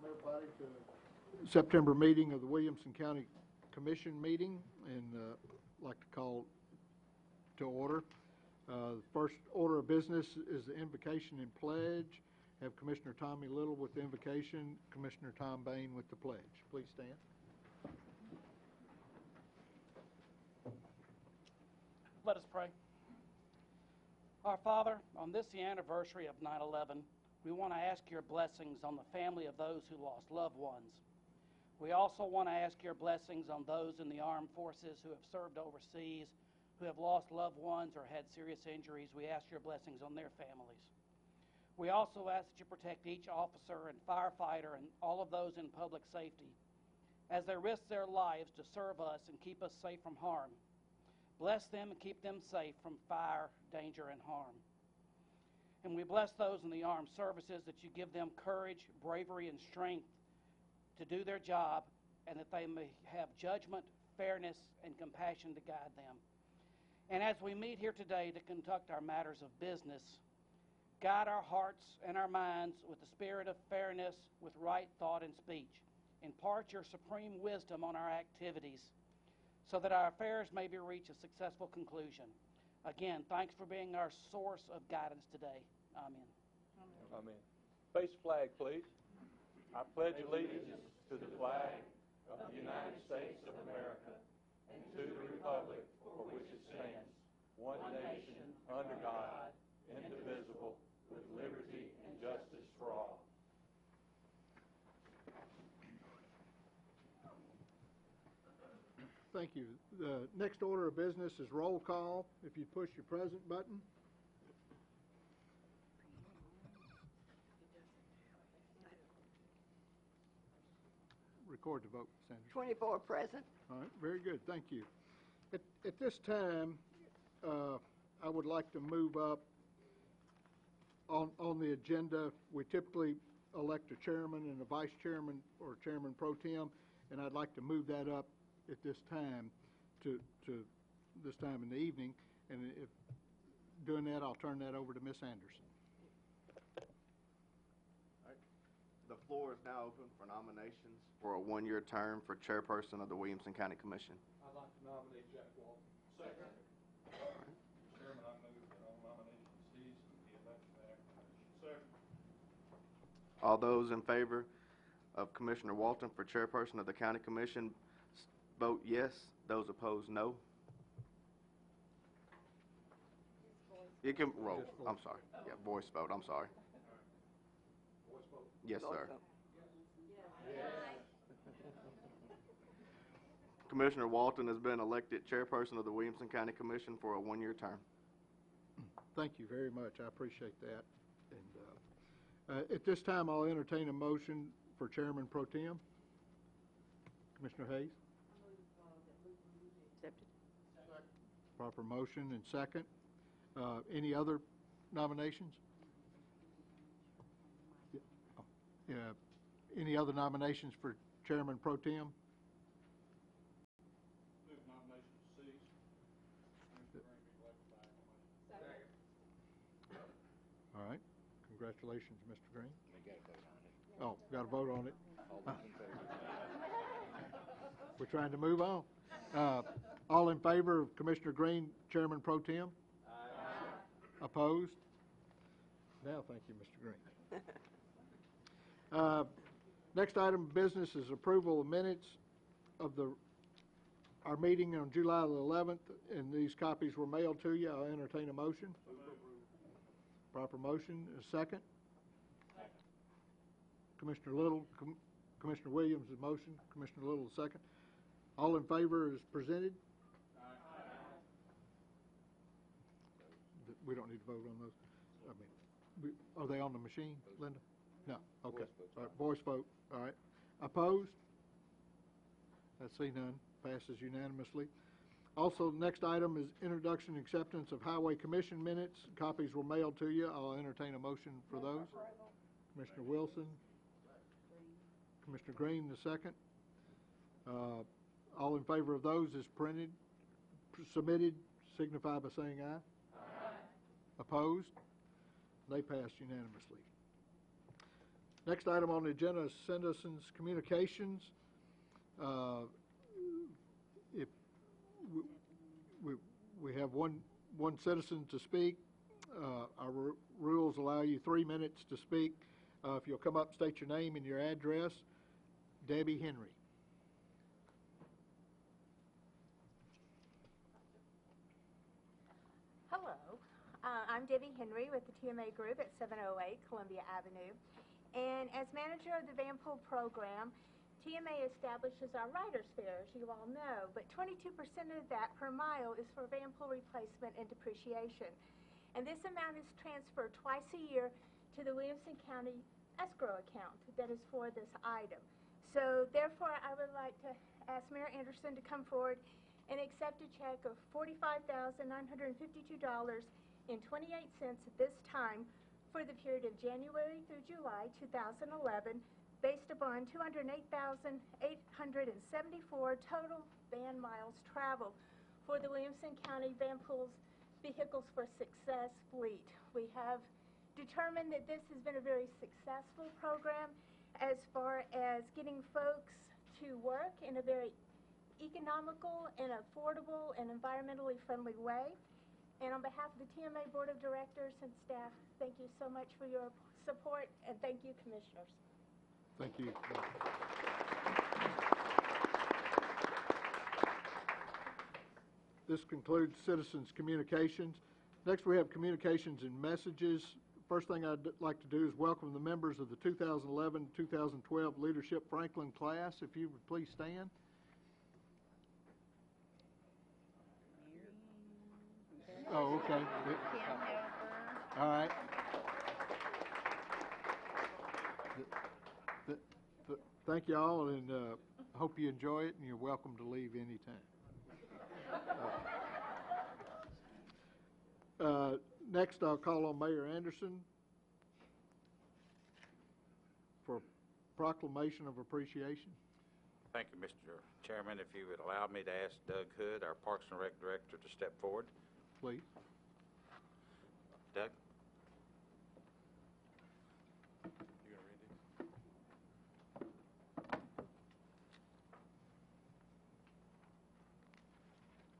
welcome everybody to September meeting of the Williamson County Commission meeting, and like to call to order. The first order of business is the invocation and pledge. Have Commissioner Tommy Little with the invocation, Commissioner Tom Bain with the pledge. Please stand. Let us pray. Our Father, on this the anniversary of 9/11, we want to ask your blessings on the family of those who lost loved ones. We also want to ask your blessings on those in the armed forces who have served overseas, who have lost loved ones or had serious injuries. We ask your blessings on their families. We also ask that you protect each officer and firefighter and all of those in public safety as they risk their lives to serve us and keep us safe from harm. Bless them and keep them safe from fire, danger, and harm. And we bless those in the armed services that you give them courage, bravery, and strength to do their job, and that they may have judgment, fairness, and compassion to guide them. And as we meet here today to conduct our matters of business, guide our hearts and our minds with the spirit of fairness, with right thought and speech. Impart your supreme wisdom on our activities so that our affairs may be reach a successful conclusion. Again, thanks for being our source of guidance today. Amen. Amen. Face flag, please. I pledge allegiance to the flag of the United States of America and to the republic for which it stands, one nation, under God, indivisible, with liberty and justice for all. Thank you. The next order of business is roll call. If you push your present button. Record the vote, Sandra. 24 present. All right, very good. Thank you. At this time, I would like to move up on the agenda. We typically elect a chairman and a vice chairman or chairman pro tem, and I'd like to move that up at this time to this time in the evening, and if doing that, I'll turn that over to Miss Anderson. All right. The floor is now open for nominations for a one-year term for chairperson of the Williamson County Commission. I'd like to nominate Jack Walton. Second. Right. Chairman, I move that all nominations cease and be elected to act commission. Second. All those in favor of Commissioner Walton for chairperson of the County Commission vote yes. Those opposed, no. You can roll. I'm sorry. Yeah, voice vote. I'm sorry. Voice vote. Yes, sir. Yes. Commissioner Walton has been elected chairperson of the Williamson County Commission for a one-year term. Thank you very much. I appreciate that. And at this time, I'll entertain a motion for chairman pro tem. Commissioner Hayes. Accepted. Proper motion and second. Any other nominations? Yeah. Any other nominations for chairman pro tem? Move nominations cease. Mr. Green be elected by acclamation. Second. All right. Congratulations, Mr. Green. We got to vote on it. Oh, got to vote on it. All those in favor? We're trying to move on. All in favor of Commissioner Green, Chairman Pro Tem? Aye. Opposed? Now, thank you, Mr. Green. Next item of business is approval of minutes of our meeting on July the 11th, and these copies were mailed to you. I'll entertain a motion. Proper motion. A second. Commissioner Little, Commissioner Williams' motion. Commissioner Little, second. All in favor is presented. We don't need to vote on those. I mean, are they on the machine, Linda? No. Okay. All right. Voice vote. All right. Opposed? I see none. Passes unanimously. Also, the next item is introduction and acceptance of Highway Commission minutes. Copies were mailed to you. I'll entertain a motion for those. Commissioner Wilson. Commissioner Green, the second. All in favor of those as printed, submitted, signify by saying aye. Aye. Opposed? They passed unanimously. Next item on the agenda is citizens' communications. If we have one citizen to speak, our rules allow you 3 minutes to speak. If you'll come up, state your name and your address. Debbie Henry. Hello, I'm Debbie Henry with the TMA Group at 708 Columbia Avenue. And as manager of the Van Pool program, TMA establishes our rider's fare, as you all know, but 22% of that per mile is for van pool replacement and depreciation. And this amount is transferred twice a year to the Williamson County escrow account that is for this item. So therefore, I would like to ask Mayor Anderson to come forward and accept a check of $45,952.28 at this time for the period of January through July 2011, based upon 208,874 total van miles traveled for the Williamson County Van Pool's Vehicles for Success fleet. We have determined that this has been a very successful program as far as getting folks to work in a very economical and affordable and environmentally friendly way. And on behalf of the TMA Board of Directors and staff, thank you so much for your support, and thank you, Commissioners. Thank you. This concludes citizens' communications. Next, we have communications and messages. First thing I'd like to do is welcome the members of the 2011-2012 Leadership Franklin class. If you would please stand. Oh, okay. All right. Thank you all, and I hope you enjoy it, and you're welcome to leave anytime. Next, I'll call on Mayor Anderson for proclamation of appreciation. Thank you, Mr. Chairman. If you would allow me to ask Doug Hood, our Parks and Rec Director, to step forward. Please. Doug?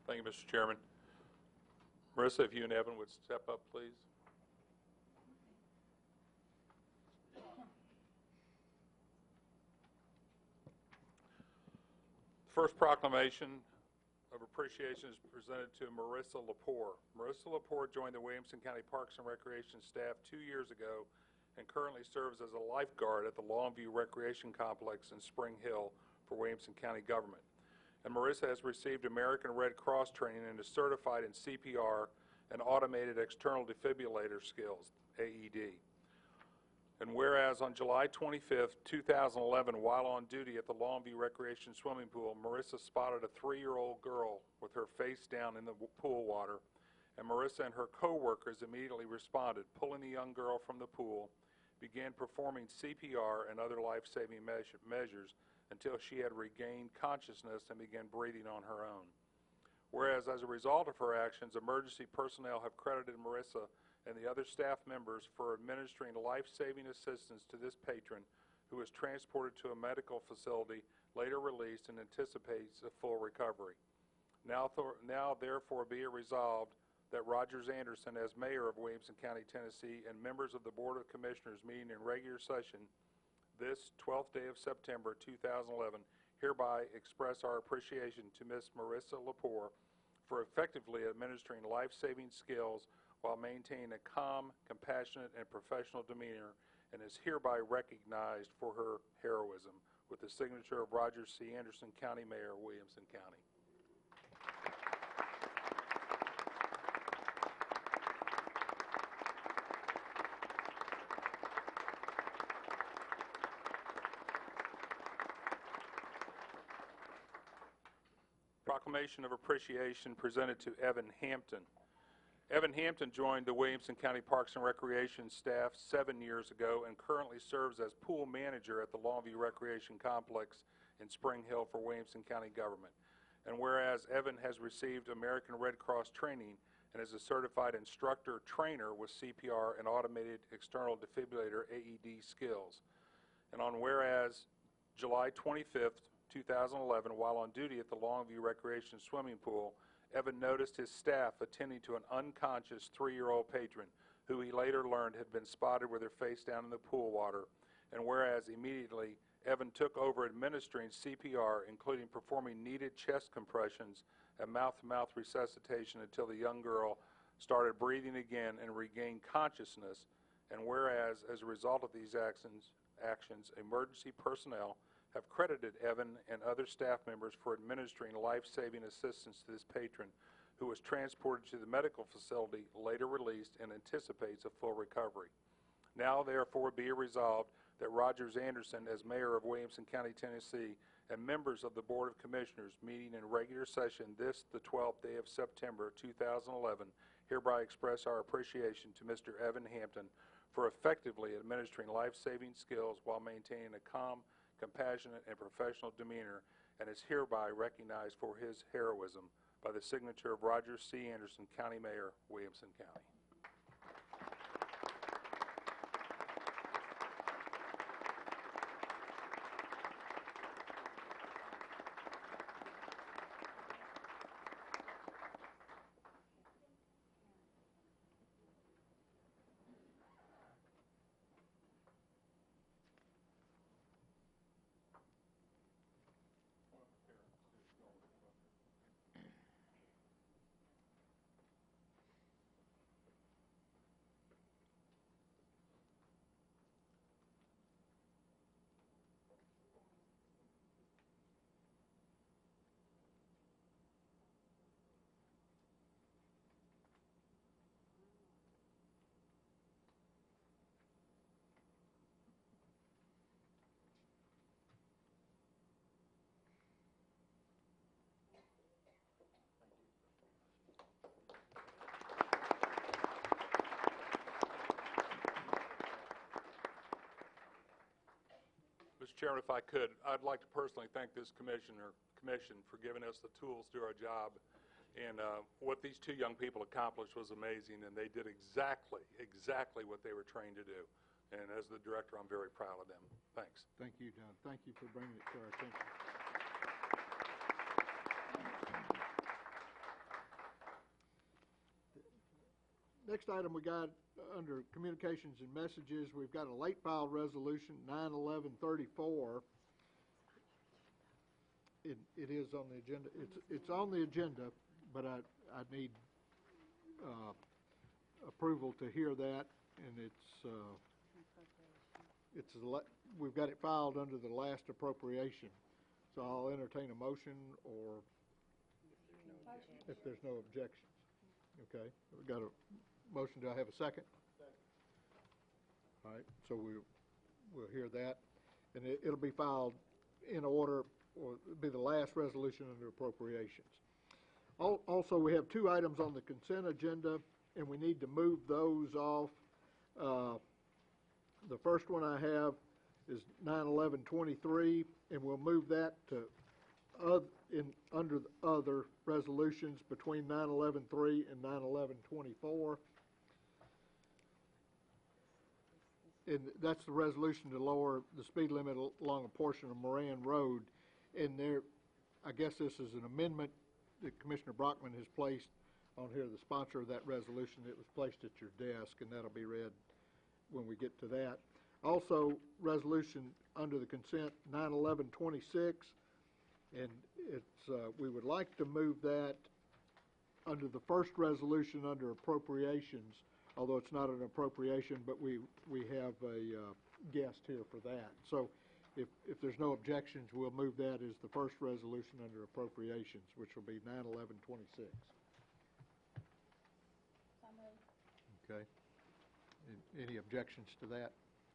Thank you, Mr. Chairman. Marissa, if you and Evan would step up, please. First proclamation of appreciation is presented to Marissa Lepore. Marissa Lepore joined the Williamson County Parks and Recreation staff 2 years ago and currently serves as a lifeguard at the Longview Recreation Complex in Spring Hill for Williamson County government. And Marissa has received American Red Cross training and is certified in CPR and automated external defibrillator skills, AED. And whereas on July 25th, 2011, while on duty at the Longview Recreation Swimming Pool, Marissa spotted a 3-year-old girl with her face down in the pool water, and Marissa and her co-workers immediately responded, pulling the young girl from the pool, began performing CPR and other life-saving measures until she had regained consciousness and began breathing on her own. Whereas as a result of her actions, emergency personnel have credited Marissa and the other staff members for administering life-saving assistance to this patron, who was transported to a medical facility, later released, and anticipates a full recovery. Now therefore be it resolved that Rogers Anderson, as mayor of Williamson County, Tennessee, and members of the Board of Commissioners meeting in regular session this 12th day of September 2011, hereby express our appreciation to Ms. Marissa Lepore for effectively administering life-saving skills while maintaining a calm, compassionate, and professional demeanor, and is hereby recognized for her heroism with the signature of Rogers C. Anderson, County Mayor, Williamson County. Proclamation of appreciation presented to Evan Hampton. Evan Hampton joined the Williamson County Parks and Recreation staff 7 years ago and currently serves as pool manager at the Longview Recreation Complex in Spring Hill for Williamson County government. And whereas Evan has received American Red Cross training and is a certified instructor trainer with CPR and automated external defibrillator AED skills. And on whereas July 25th, 2011, while on duty at the Longview Recreation Swimming Pool, Evan noticed his staff attending to an unconscious 3-year-old patron who he later learned had been spotted with her face down in the pool water. And whereas immediately Evan took over administering CPR, including performing needed chest compressions and mouth-to-mouth resuscitation until the young girl started breathing again and regained consciousness. And whereas, as a result of these actions, emergency personnel have credited Evan and other staff members for administering life-saving assistance to this patron, who was transported to the medical facility, later released, and anticipates a full recovery. Now, therefore, be it resolved that Rogers Anderson, as mayor of Williamson County, Tennessee, and members of the Board of Commissioners meeting in regular session this, the 12th day of September 2011, hereby express our appreciation to Mr. Evan Hampton for effectively administering life-saving skills while maintaining a calm, compassionate, and professional demeanor, and is hereby recognized for his heroism by the signature of Roger C. Anderson, County Mayor, Williamson County. Mr. Chairman, if I could, I'd like to personally thank this commission for giving us the tools to do our job. And what these two young people accomplished was amazing, and they did exactly what they were trained to do. And as the director, I'm very proud of them. Thanks. Thank you, Don. Thank you for bringing it to our attention. Next item we got under communications and messages, we've got a late file resolution 9/11/34. It is on the agenda. It's on the agenda, but I need approval to hear that, and we've got it filed under the last appropriation. So I'll entertain a motion, or if there's no objections. Okay, we've got a motion. Do I have a second? Second. All right, so we'll hear that, and it'll be filed in order, or it'll be the last resolution under appropriations. Also, we have two items on the consent agenda, and we need to move those off. The first one I have is 9/11/23, and we'll move that to under the other resolutions between 9/11/3 and 9/11/24. And that's the resolution to lower the speed limit along a portion of Moran Road. And there, I guess this is an amendment that Commissioner Brockman has placed on here, the sponsor of that resolution. It was placed at your desk, and that'll be read when we get to that. Also, resolution under the consent 9/11/26, and it's we would like to move that under the first resolution under appropriations, although it's not an appropriation, but we have a guest here for that. So if there's no objections, we'll move that as the first resolution under appropriations, which will be 9/11/26. Okay. Any objections to that?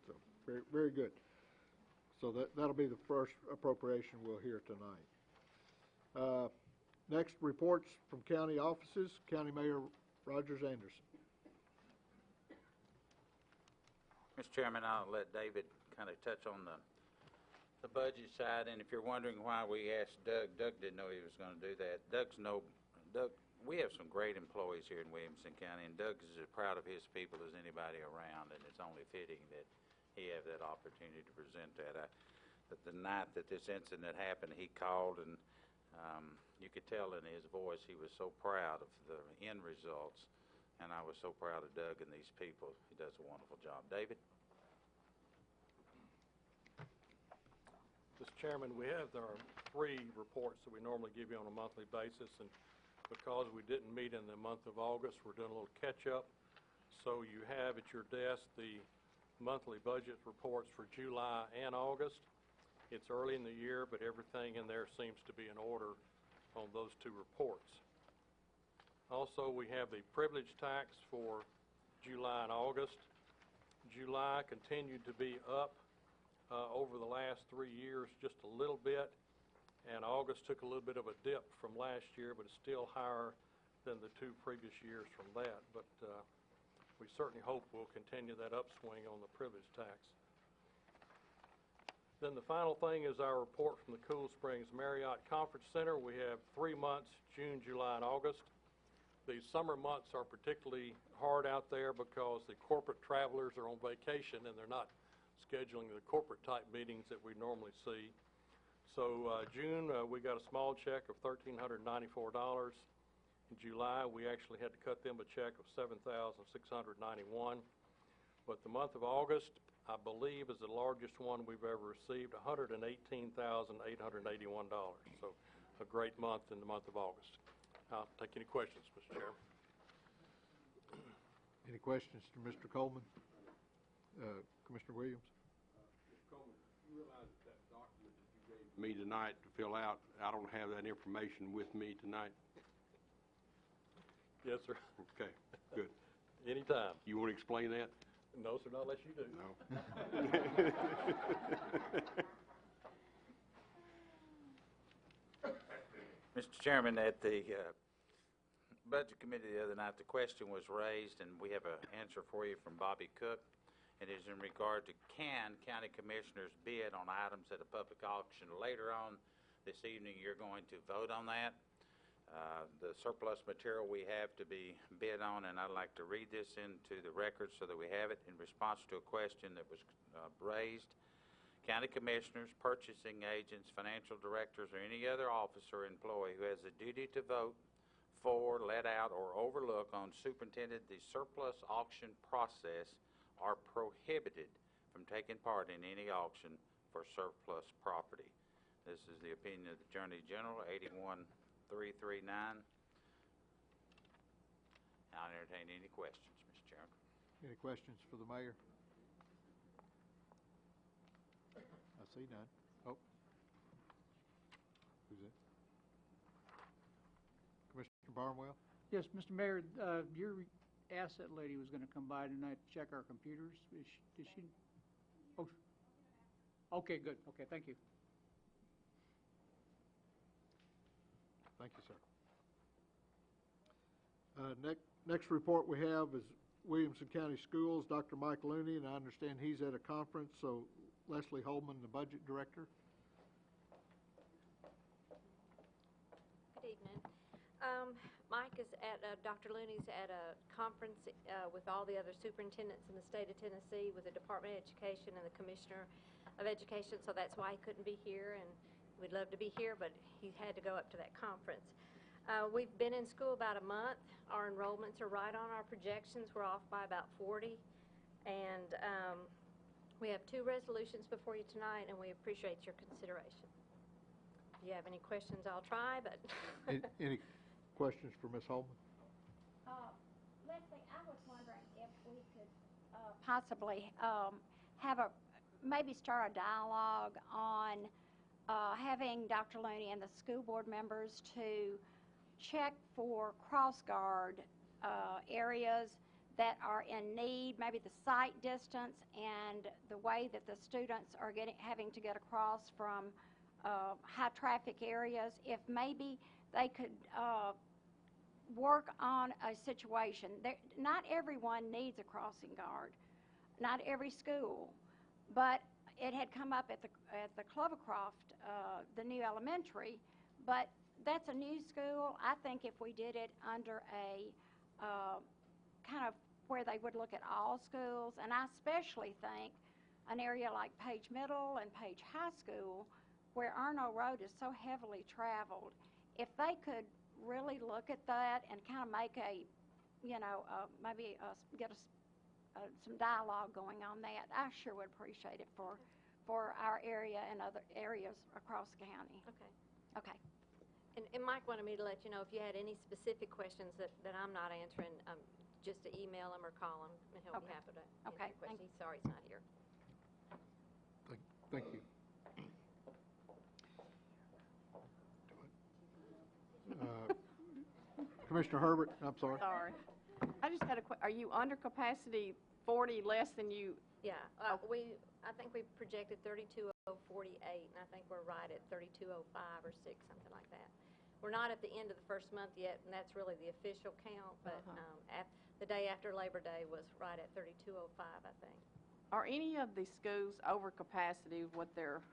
So very, very good. So that'll be the first appropriation we'll hear tonight. Next, reports from county offices. County Mayor Rogers Anderson. Mr. Chairman, I'll let David kind of touch on the budget side, and if you're wondering why we asked Doug didn't know he was going to do that. Doug, we have some great employees here in Williamson County, and Doug is as proud of his people as anybody around, and it's only fitting that he have that opportunity to present that. But the night that this incident happened, he called, and you could tell in his voice he was so proud of the end results, and I was so proud of Doug and these people. He does a wonderful job. David? Mr. Chairman, we have our 3 reports that we normally give you on a monthly basis, and because we didn't meet in the month of August, we're doing a little catch-up. So you have at your desk the monthly budget reports for July and August. It's early in the year, but everything in there seems to be in order on those 2 reports. Also, we have the privilege tax for July and August. July continued to be up over the last 3 years just a little bit, and August took a little bit of a dip from last year, but it's still higher than the 2 previous years from that. But we certainly hope we'll continue that upswing on the privilege tax. Then the final thing is our report from the Cool Springs Marriott Conference Center. We have 3 months, June, July, and August. The summer months are particularly hard out there because the corporate travelers are on vacation and they're not scheduling the corporate type meetings that we normally see. So June, we got a small check of $1,394. In July, we actually had to cut them a check of $7,691. But the month of August, I believe, is the largest one we've ever received, $118,881. So a great month in the month of August. I'll take any questions, Mr. Chairman. Any questions to Mr. Coleman? Commissioner Williams? Mr. Coleman, you realize that document that you gave me tonight to fill out, I don't have that information with me tonight? Yes, sir. Okay, good. Anytime. You want to explain that? No, sir, not unless you do. No. Mr. Chairman, at the Budget Committee the other night, the question was raised, and we have an answer for you from Bobby Cook. It is in regard to can county commissioners bid on items at a public auction. Later on this evening, you're going to vote on that. The surplus material we have to be bid on, and I'd like to read this into the record so that we have it in response to a question that was raised. County commissioners, purchasing agents, financial directors, or any other officer or employee who has a duty to vote for, let out, or overlook on superintended the surplus auction process are prohibited from taking part in any auction for surplus property. This is the opinion of the Attorney General, 81339. I'll entertain any questions, Mr. Chairman. Any questions for the mayor? I see none. Oh. Who's that? Commissioner Barnwell? Yes, Mr. Mayor, your asset lady was going to come by tonight to check our computers. Did she? Oh, okay, good. Okay, thank you. Thank you, sir. Next report we have is Williamson County Schools, Dr. Mike Looney, and I understand he's at a conference, so Leslie Holman, the budget director. Good evening. Mike is at, Dr. Looney's at a conference with all the other superintendents in the state of Tennessee with the Department of Education and the Commissioner of Education, so that's why he couldn't be here, and we'd love to be here, but he had to go up to that conference. We've been in school about a month. Our enrollments are right on our projections. We're off by about 40, and we have 2 resolutions before you tonight, and we appreciate your consideration. If you have any questions, I'll try, but... Any questions for Ms. Holman? Leslie, I was wondering if we could possibly maybe start a dialogue on having Dr. Looney and the school board members to check for cross-guard areas that are in need, maybe the sight distance and the way that the students are having to get across from high traffic areas. If maybe they could work on a situation. Not everyone needs a crossing guard, not every school, but it had come up at the Clovercroft, the new elementary, but that's a new school. I think if we did it under a kind of where they would look at all schools, and I especially think an area like Page Middle and Page High School, where Arno Road is so heavily traveled, if they could really look at that and kind of make a, maybe get some dialogue going on that, I sure would appreciate it for our area and other areas across the county. Okay. Okay. And Mike wanted me to let you know if you had any specific questions that I'm not answering, just to email him or call him, and he'll be happy to answer Okay, your questions. thank He's sorry he's not here. Thank you. Commissioner Herbert, I'm sorry. Sorry. I just had are you under capacity 40 less than you? Yeah, I think we projected 32,048, and I think we're right at 32,05 or 6, something like that. We're not at the end of the first month yet, and that's really the official count, but the day after Labor Day was right at 32,05, I think. Are any of the schools over capacity with their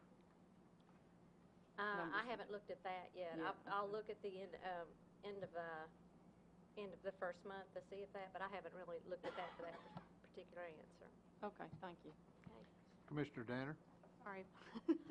I haven't looked at that yet. Yeah. I'll look at the end of the first month to see if that, but I haven't really looked at that for that particular answer. Okay, thank you. Okay. Commissioner Danner? Sorry.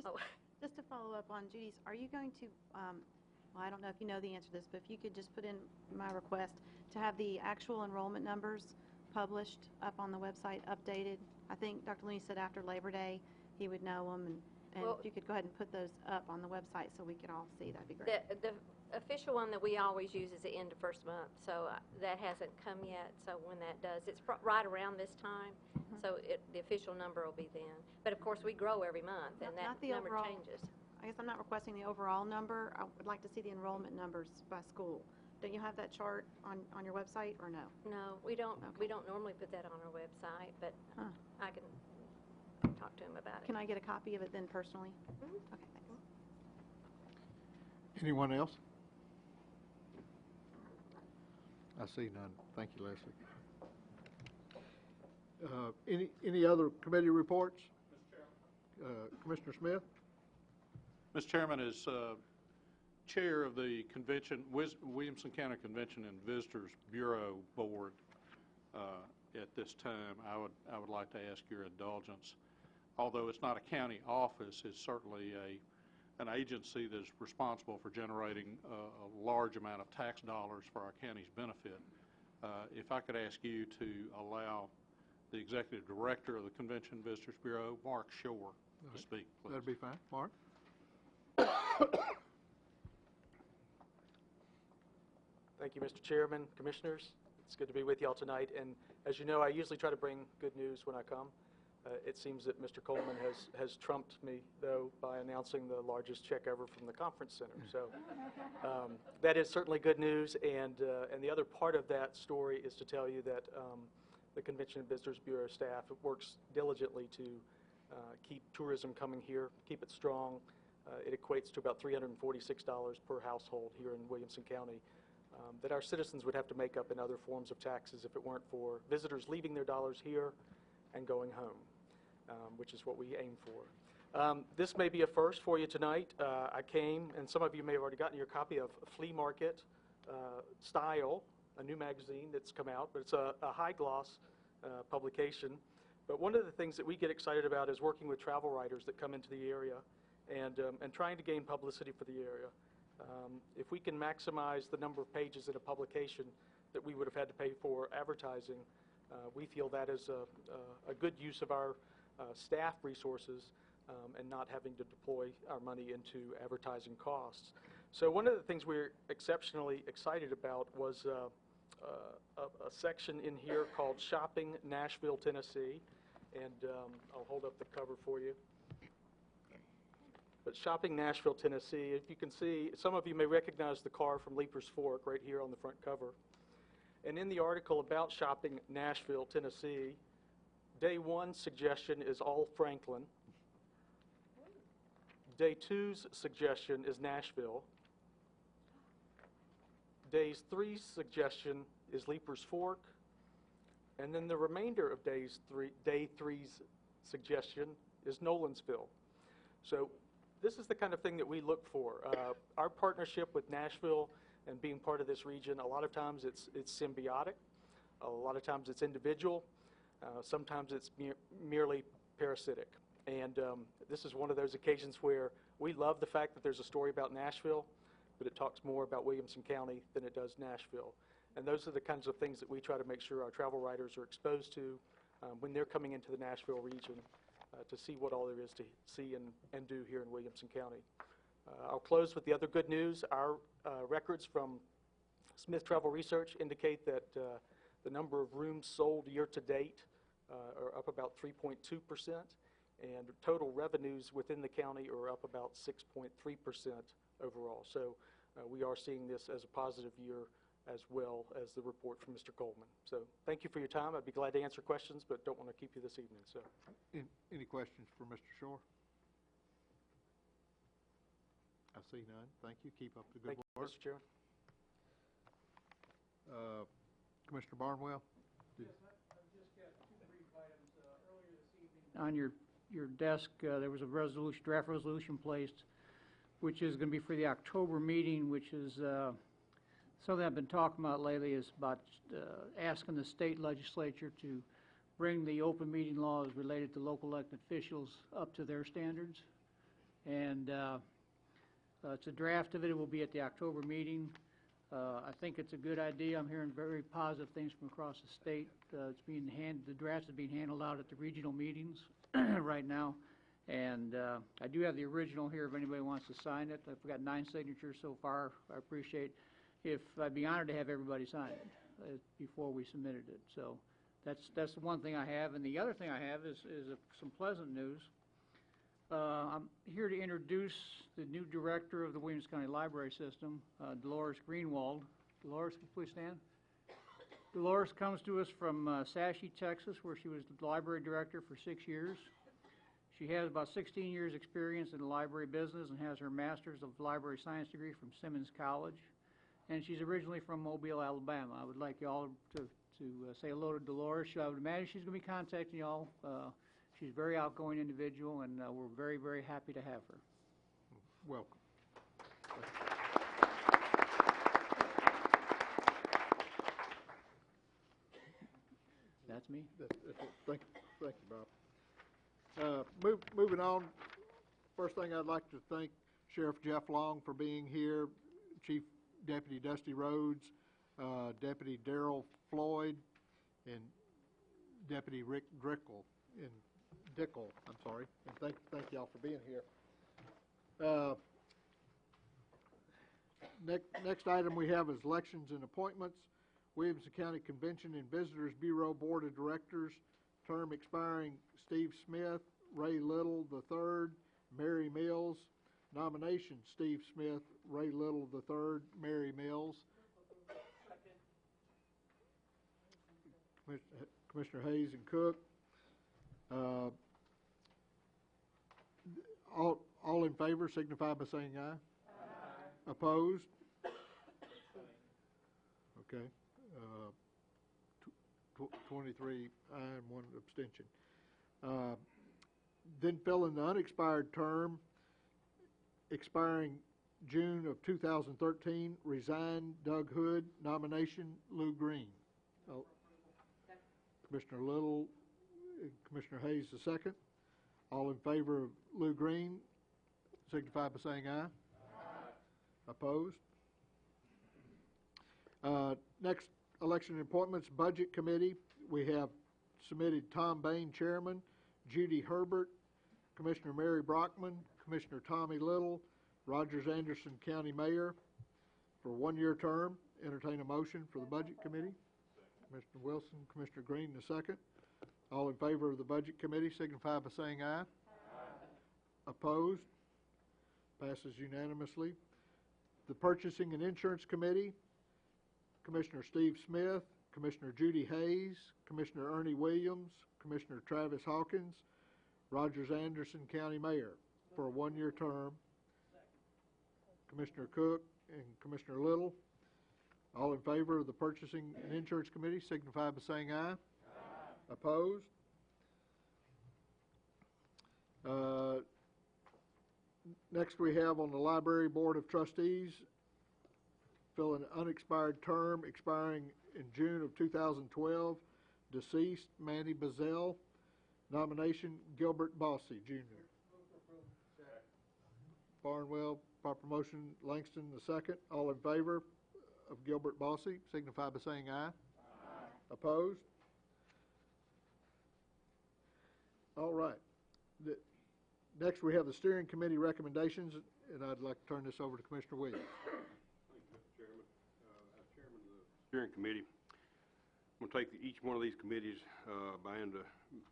Oh. Just to follow up on Judy's, are you going to, well, I don't know if you know the answer to this, but if you could just put in my request to have the actual enrollment numbers published up on the website, updated. I think Dr. Looney said after Labor Day he would know them, and Well, if you could go ahead and put those up on the website so we could all see, that'd be great. The official one that we always use is the end of first month, so that hasn't come yet. So when that does, it's right around this time, so the official number will be then. But of course, we grow every month, and that Not the number overall. changes. I guess I'm not requesting the overall number. I would like to see the enrollment numbers by school. Don't you have that chart on your website, or no? No, we don't. Okay. We don't normally put that on our website, but I can talk to him about it. Can I get a copy of it then personally? Mhm. Okay, thanks. Anyone else? I see none. Thank you, Leslie. Any other committee reports? Mr. Chairman. Commissioner Smith? Mr. Chairman, as chair of the convention, Williamson County Convention and Visitors Bureau Board, at this time, I would like to ask your indulgence. Although it's not a county office, it's certainly an agency that's responsible for generating a large amount of tax dollars for our county's benefit. If I could ask you to allow the executive director of the Convention and Visitors Bureau, Mark Shore, to speak, please. That'd be fine. Mark? Thank you, Mr. Chairman, Commissioners. It's good to be with y'all tonight. And as you know, I usually try to bring good news when I come. It seems that Mr. Coleman has trumped me, though, by announcing the largest check ever from the conference center. So that is certainly good news. And the other part of that story is to tell you that the Convention and Visitors Bureau staff works diligently to keep tourism coming here, keep it strong. It equates to about $346 per household here in Williamson County that our citizens would have to make up in other forms of taxes if it weren't for visitors leaving their dollars here and going home, which is what we aim for. This may be a first for you tonight. I came, and some of you may have already gotten your copy of Flea Market Style, a new magazine that's come out, but it's a high-gloss publication. But one of the things that we get excited about is working with travel writers that come into the area and trying to gain publicity for the area. If we can maximize the number of pages in a publication that we would have had to pay for advertising, we feel that is a good use of our staff resources and not having to deploy our money into advertising costs. So one of the things we're exceptionally excited about was a section in here called Shopping Nashville, Tennessee. And I'll hold up the cover for you. But Shopping Nashville, Tennessee, if you can see, some of you may recognize the car from Leaper's Fork right here on the front cover. And in the article about Shopping Nashville, Tennessee, day 1 suggestion is all Franklin. Day 2's suggestion is Nashville. Day 3's suggestion is Leaper's Fork. And then the remainder of day 3's suggestion is Nolansville. So this is the kind of thing that we look for. Our partnership with Nashville and being part of this region, a lot of times it's symbiotic. A lot of times it's individual. Sometimes it's merely parasitic. And this is one of those occasions where we love the fact that there's a story about Nashville, but it talks more about Williamson County than it does Nashville. And those are the kinds of things that we try to make sure our travel writers are exposed to when they're coming into the Nashville region to see what all there is to see and do here in Williamson County. I'll close with the other good news. Our records from Smith Travel Research indicate that the number of rooms sold year to date are up about 3.2%, and total revenues within the county are up about 6.3% overall. So we are seeing this as a positive year as well as the report from Mr. Coleman. So thank you for your time. I'd be glad to answer questions, but don't want to keep you this evening. So, Any questions for Mr. Shore? I see none. Thank you. Keep up the good thank you, work. Mr. Chairman. Commissioner Barnwell? Yes, I've just got two brief items. Earlier this evening, on your desk, there was a draft resolution placed, which is going to be for the October meeting, which is something I've been talking about lately, is about asking the state legislature to bring the open meeting laws related to local elected officials up to their standards. And it's a draft of it. It will be at the October meeting. I think it's a good idea. I'm hearing very positive things from across the state. The draft is being handled out at the regional meetings right now. And I do have the original here if anybody wants to sign it. I've got 9 signatures so far. I appreciate if I'd be honored to have everybody sign it before we submitted it. So that's the one thing I have. And the other thing I have is some pleasant news. I'm here to introduce the new director of the Williamson County Library System, Dolores Greenwald. Dolores, can you please stand? Dolores comes to us from Sashi, Texas, where she was the library director for 6 years. She has about 16 years experience in the library business and has her master's of library science degree from Simmons College. And she's originally from Mobile, Alabama. I would like you all to say hello to Dolores. I would imagine she's going to be contacting you all. She's a very outgoing individual, and we're very, very happy to have her. Welcome. That's me. Thank you, Bob. Moving on, first thing I'd like to thank Sheriff Jeff Long for being here, Chief Deputy Dusty Rhodes, Deputy Darrell Floyd, and Deputy Rick Dickel. And thank y'all for being here. Next item we have is elections and appointments. Williamson County Convention and Visitors Bureau Board of Directors, term expiring Steve Smith, Ray Little III, Mary Mills. Nomination Steve Smith, Ray Little III, Mary Mills. Commissioner Hayes and Cook. All in favor signify by saying aye. Aye. Opposed? Okay. 23 aye and 1 abstention. Then fill in the unexpired term expiring June of 2013. Resign Doug Hood. Nomination Lou Green. Commissioner Little, Commissioner Hayes the second. All in favor of Lou Green signify by saying aye. Aye. Opposed? Next, election and appointments, Budget Committee. We have submitted Tom Bain, Chairman, Judy Herbert, Commissioner Mary Brockman, Commissioner Tommy Little, Rogers Anderson County Mayor for a 1-year term. Entertain a motion for the Budget Committee. Commissioner Wilson, Commissioner Green, the second. All in favor of the Budget Committee signify by saying aye. Aye. Opposed? Passes unanimously. The Purchasing and Insurance Committee, Commissioner Steve Smith, Commissioner Judy Hayes, Commissioner Ernie Williams, Commissioner Travis Hawkins, Rogers Anderson County Mayor for a 1-year term. Commissioner Cook and Commissioner Little. All in favor of the Purchasing and Insurance Committee signify by saying aye. Aye. Opposed? Next we have on the Library Board of Trustees, fill an unexpired term expiring in June of 2012. Deceased Manny Bazell. Nomination, Gilbert Bossy, Jr. Barnwell, proper motion, Langston, the second. All in favor of Gilbert Bossy, signify by saying aye. Aye. Opposed? All right. Next, we have the steering committee recommendations, and I'd like to turn this over to Commissioner Williams. Thank you, Mr. Chairman. As chairman of the steering committee, I'm going to take each one of these committees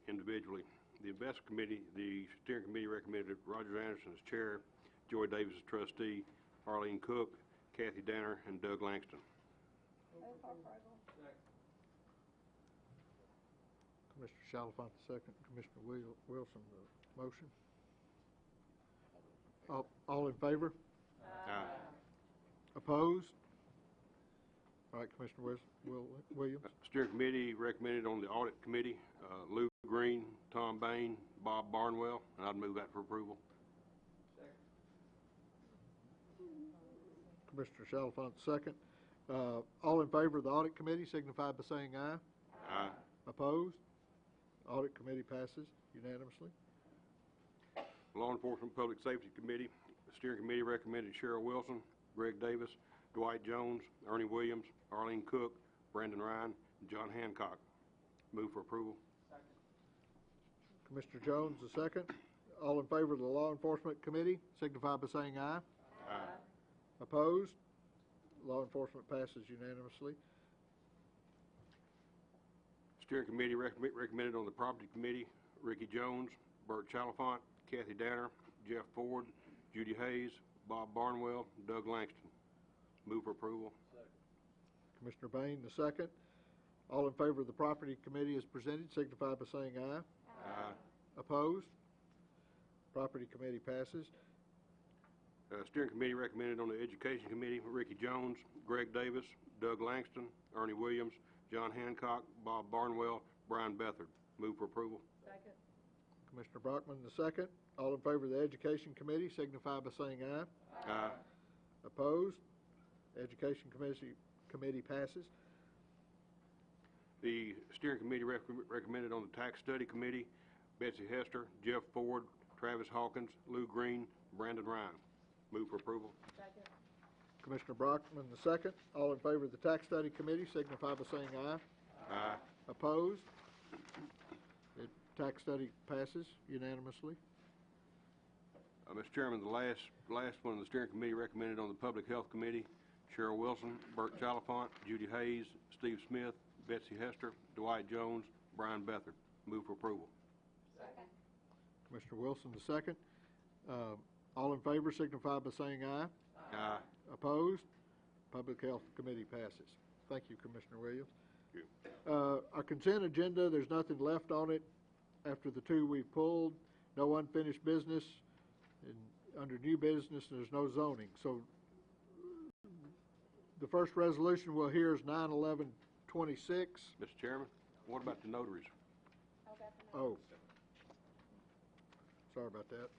individually. The investment committee, the steering committee recommended Roger Anderson as chair, Joy Davis as trustee, Arlene Cook, Kathy Danner, and Doug Langston. Commissioner Chalifant, the second. Commissioner Wilson, the motion. All in favor? Aye. Opposed? All right, Commissioner Williams. Steering committee recommended on the audit committee, Lou Green, Tom Bain, Bob Barnwell, and I'd move that for approval. Commissioner Chalifant, second. All in favor of the audit committee, signify by saying aye. Aye. Opposed? Audit committee passes unanimously. Law Enforcement Public Safety Committee, the steering committee recommended Cheryl Wilson, Greg Davis, Dwight Jones, Ernie Williams, Arlene Cook, Brandon Ryan, and John Hancock. Move for approval. Commissioner Jones, the second. All in favor of the Law Enforcement Committee, signify by saying aye. Aye. Opposed? Law Enforcement passes unanimously. Steering committee recommended on the Property Committee, Ricky Jones, Bert Chalifant, Kathy Danner, Jeff Ford, Judy Hayes, Bob Barnwell, Doug Langston. Move for approval. Commissioner Bain, the second. All in favor of the Property Committee as presented, signify by saying aye. Aye. Opposed? Property Committee passes. Steering committee recommended on the Education Committee, Ricky Jones, Greg Davis, Doug Langston, Ernie Williams, John Hancock, Bob Barnwell, Brian Bethard. Move for approval. Second. Commissioner Brockman, the second. All in favor of the Education Committee, signify by saying aye. Aye. Opposed? Education Committee passes. The steering committee recommended on the Tax Study Committee, Betsy Hester, Jeff Ford, Travis Hawkins, Lou Green, Brandon Ryan. Move for approval. Second. Commissioner Brockman, the second. All in favor of the Tax Study Committee, signify by saying aye. Aye. Opposed? The Tax Study passes unanimously. Mr. Chairman, the last one of the steering committee recommended on the Public Health Committee, Cheryl Wilson, Bert Chalifant, Judy Hayes, Steve Smith, Betsy Hester, Dwight Jones, Brian Bethard. Move for approval. Second. Commissioner Wilson, the second. All in favor, signify by saying aye. Aye. Opposed? Public Health Committee passes. Thank you, Commissioner Williams. Thank you. Our consent agenda, there's nothing left on it after the two we've pulled. No unfinished business. And under new business, there's no zoning. So the first resolution we'll hear is 9/11/26. Mr. Chairman, what about the notaries? Oh. Sorry about that.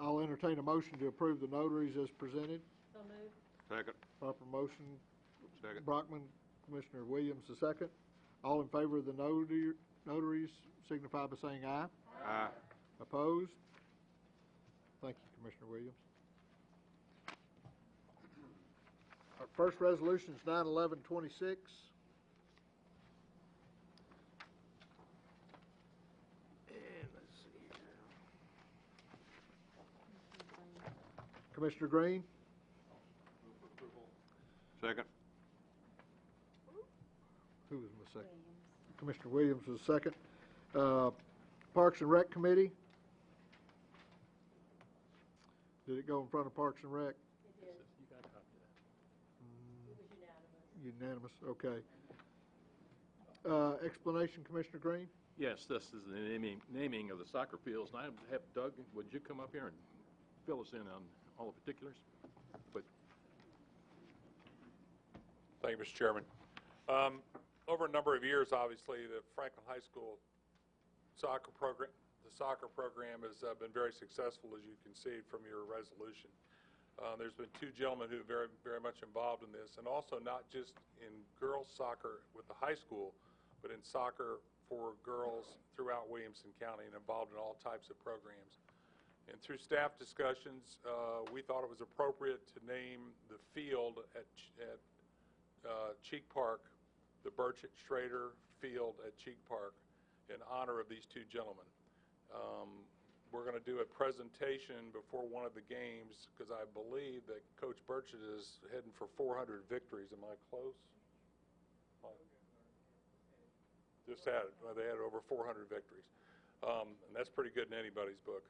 I'll entertain a motion to approve the notaries as presented. So moved. Second. Proper motion. Second. Brockman, Commissioner Williams, the second. All in favor of the notaries, signify by saying aye. Aye. Opposed? Thank you, Commissioner Williams. Our first resolution is 9/11/26. And let's see here. Commissioner Green? Second. Who was my second? Commissioner Williams was second. Parks and Rec Committee? Did it go in front of Parks and Rec? It did. You got a copy of that. It was unanimous. Unanimous, okay. Explanation, Commissioner Green? Yes, this is the naming of the soccer fields, and I have Doug, would you come up here and fill us in on all the particulars? But Thank you, Mr. Chairman. Over a number of years, obviously, the Franklin High School soccer program has been very successful, as you can see from your resolution. There's been two gentlemen who are very, very much involved in this, and also not just in girls soccer with the high school, but in soccer for girls throughout Williamson County and involved in all types of programs. And through staff discussions, we thought it was appropriate to name the field at Cheek Park, the Burchett Schrader Field at Cheek Park, in honor of these two gentlemen. We're going to do a presentation before one of the games because I believe that Coach Burchett is heading for 400 victories. Am I close? Just had it. They had over 400 victories. And that's pretty good in anybody's book.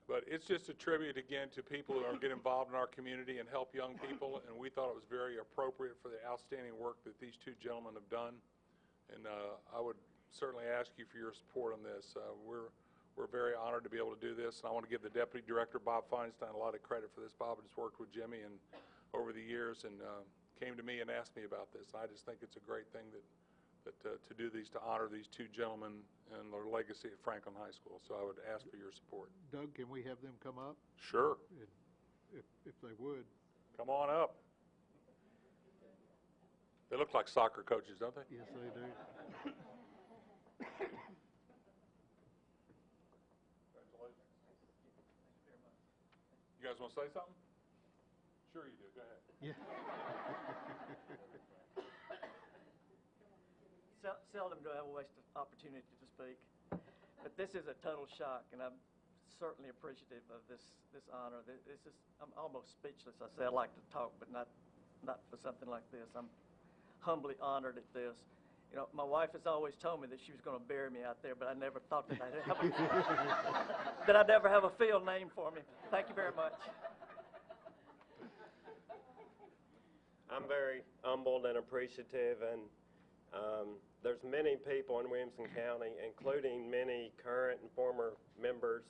But it's just a tribute, again, to people who get involved in our community and help young people, and we thought it was very appropriate for the outstanding work that these two gentlemen have done. And I would certainly ask you for your support on this. We're very honored to be able to do this, and I want to give the Deputy Director, Bob Feinstein, a lot of credit for this. Bob has worked with Jimmy and over the years and came to me and asked me about this. And I just think it's a great thing that to do these, to honor these two gentlemen and their legacy at Franklin High School. So I would ask for your support. Doug, can we have them come up? Sure. If they would. Come on up. They look like soccer coaches, don't they? Yes, they do. Congratulations. You guys want to say something? Sure you do. Go ahead. Yeah. Seldom do I ever waste an opportunity to speak, but this is a total shock, and I'm certainly appreciative of this honor. I'm almost speechless. I say I like to talk, but not for something like this. I'm humbly honored at this. You know, my wife has always told me that she was going to bury me out there, but I never thought that I'd ever have a field named for me. Thank you very much. I'm very humbled and appreciative, and there's many people in Williamson County, including many current and former members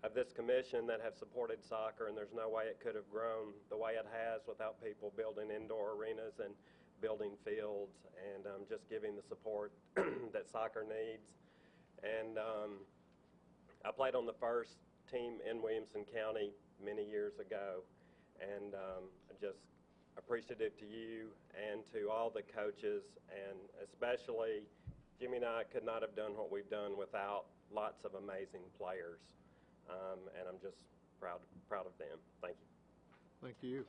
of this commission that have supported soccer, and there's no way it could have grown the way it has without people building indoor arenas and building fields and just giving the support that soccer needs. And I played on the first team in Williamson County many years ago, and just appreciative to you and to all the coaches, and especially Jimmy and I could not have done what we've done without lots of amazing players, and I'm just proud of them. Thank you. Thank you.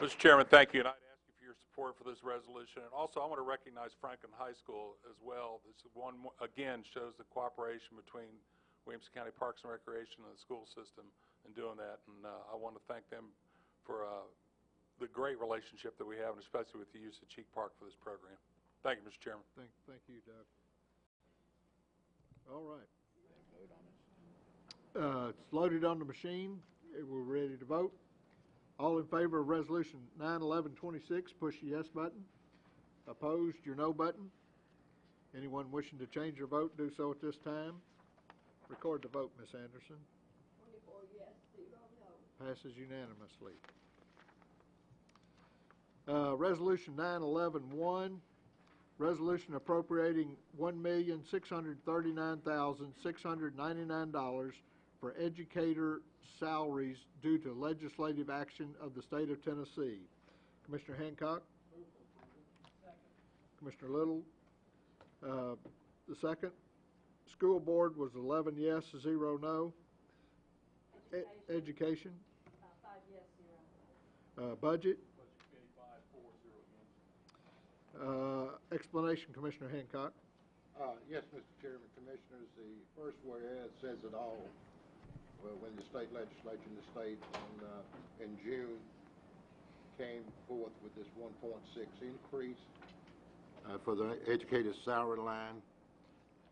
Mr. Chairman, thank you, and I'd ask you for your support for this resolution. And also, I want to recognize Franklin High School as well. This one, again, shows the cooperation between Williamson County Parks and Recreation and the school system in doing that, and I want to thank them for the great relationship that we have, and especially with the use of Cheek Park for this program. Thank you, Mr. Chairman. Thank you, Doug. All right. It's loaded on the machine. We're ready to vote. All in favor of Resolution 9/11/26, push the yes button. Opposed, your no button. Anyone wishing to change their vote, do so at this time. Record the vote, Ms. Anderson. 24 yes, 0 no. Passes unanimously. Resolution 9/11/1, resolution appropriating $1,639,699 for educator salaries due to legislative action of the state of Tennessee. Commissioner Hancock? Commissioner Little? The second. School board was 11 yes, 0 no. Education? 5 yes, 0. Budget? Explanation, Commissioner Hancock. Yes, Mr. Chairman, Commissioners, the first whereas says it all. Well, when the state legislature in the state in June came forth with this 1.6 increase for the educator's salary line,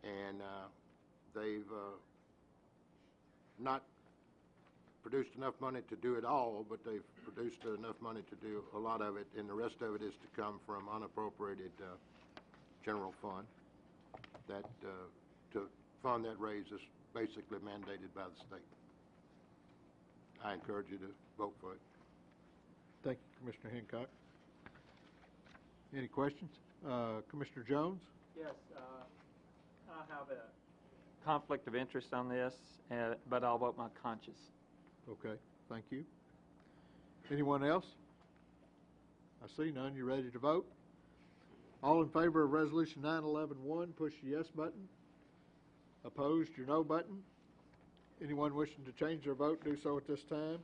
and they've not produced enough money to do it all, but they've produced enough money to do a lot of it, and the rest of it is to come from unappropriated general fund. That to fund that raise is basically mandated by the state. I encourage you to vote for it. Thank you, Commissioner Hancock. Any questions? Commissioner Jones? Yes, I have a conflict of interest on this, but I'll vote my conscience. Okay, thank you. Anyone else? I see none. You ready to vote? All in favor of Resolution 911-1, push the yes button. Opposed, your no button. Anyone wishing to change their vote, do so at this time.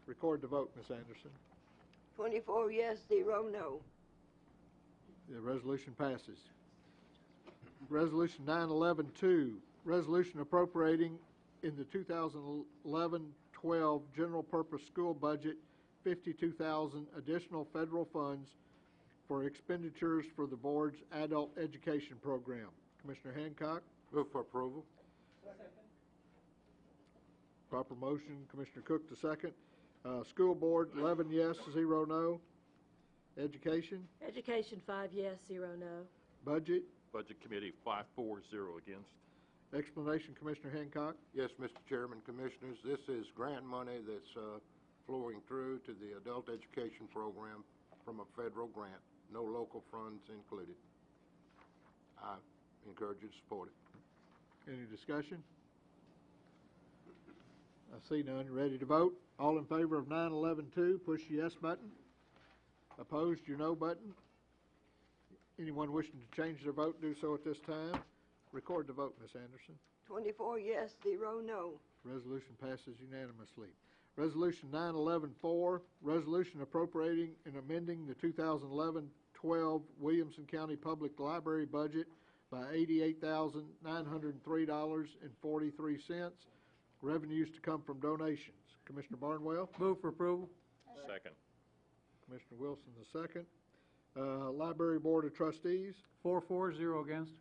Record the vote, Ms. Anderson. 24 yes, 0 no. The resolution passes. Resolution 911-2, resolution appropriating in the 2011-12 general purpose school budget $52,000 additional federal funds for expenditures for the board's adult education program. Commissioner Hancock. Move for approval. Proper motion, Commissioner Cook the second. School board, 11 yes, 0 no. Education. Education, 5 yes, 0 no. Budget. Budget Committee, 5-4-0 against. Explanation, Commissioner Hancock. Yes, Mr. Chairman, Commissioners, this is grant money that's flowing through to the adult education program from a federal grant, no local funds included. I encourage you to support it. Any discussion? I see none. Ready to vote? All in favor of 911-2, push the yes button. Opposed, your no button. Anyone wishing to change their vote, do so at this time. Record the vote, Ms. Anderson. 24 yes, 0 no. Resolution passes unanimously. Resolution 911-4, resolution appropriating and amending the 2011-12 Williamson County Public Library budget by $88,903.43. Revenues to come from donations. Commissioner Barnwell. Move for approval. Second. Commissioner Wilson the second. Library Board of Trustees. 4-4-0 against.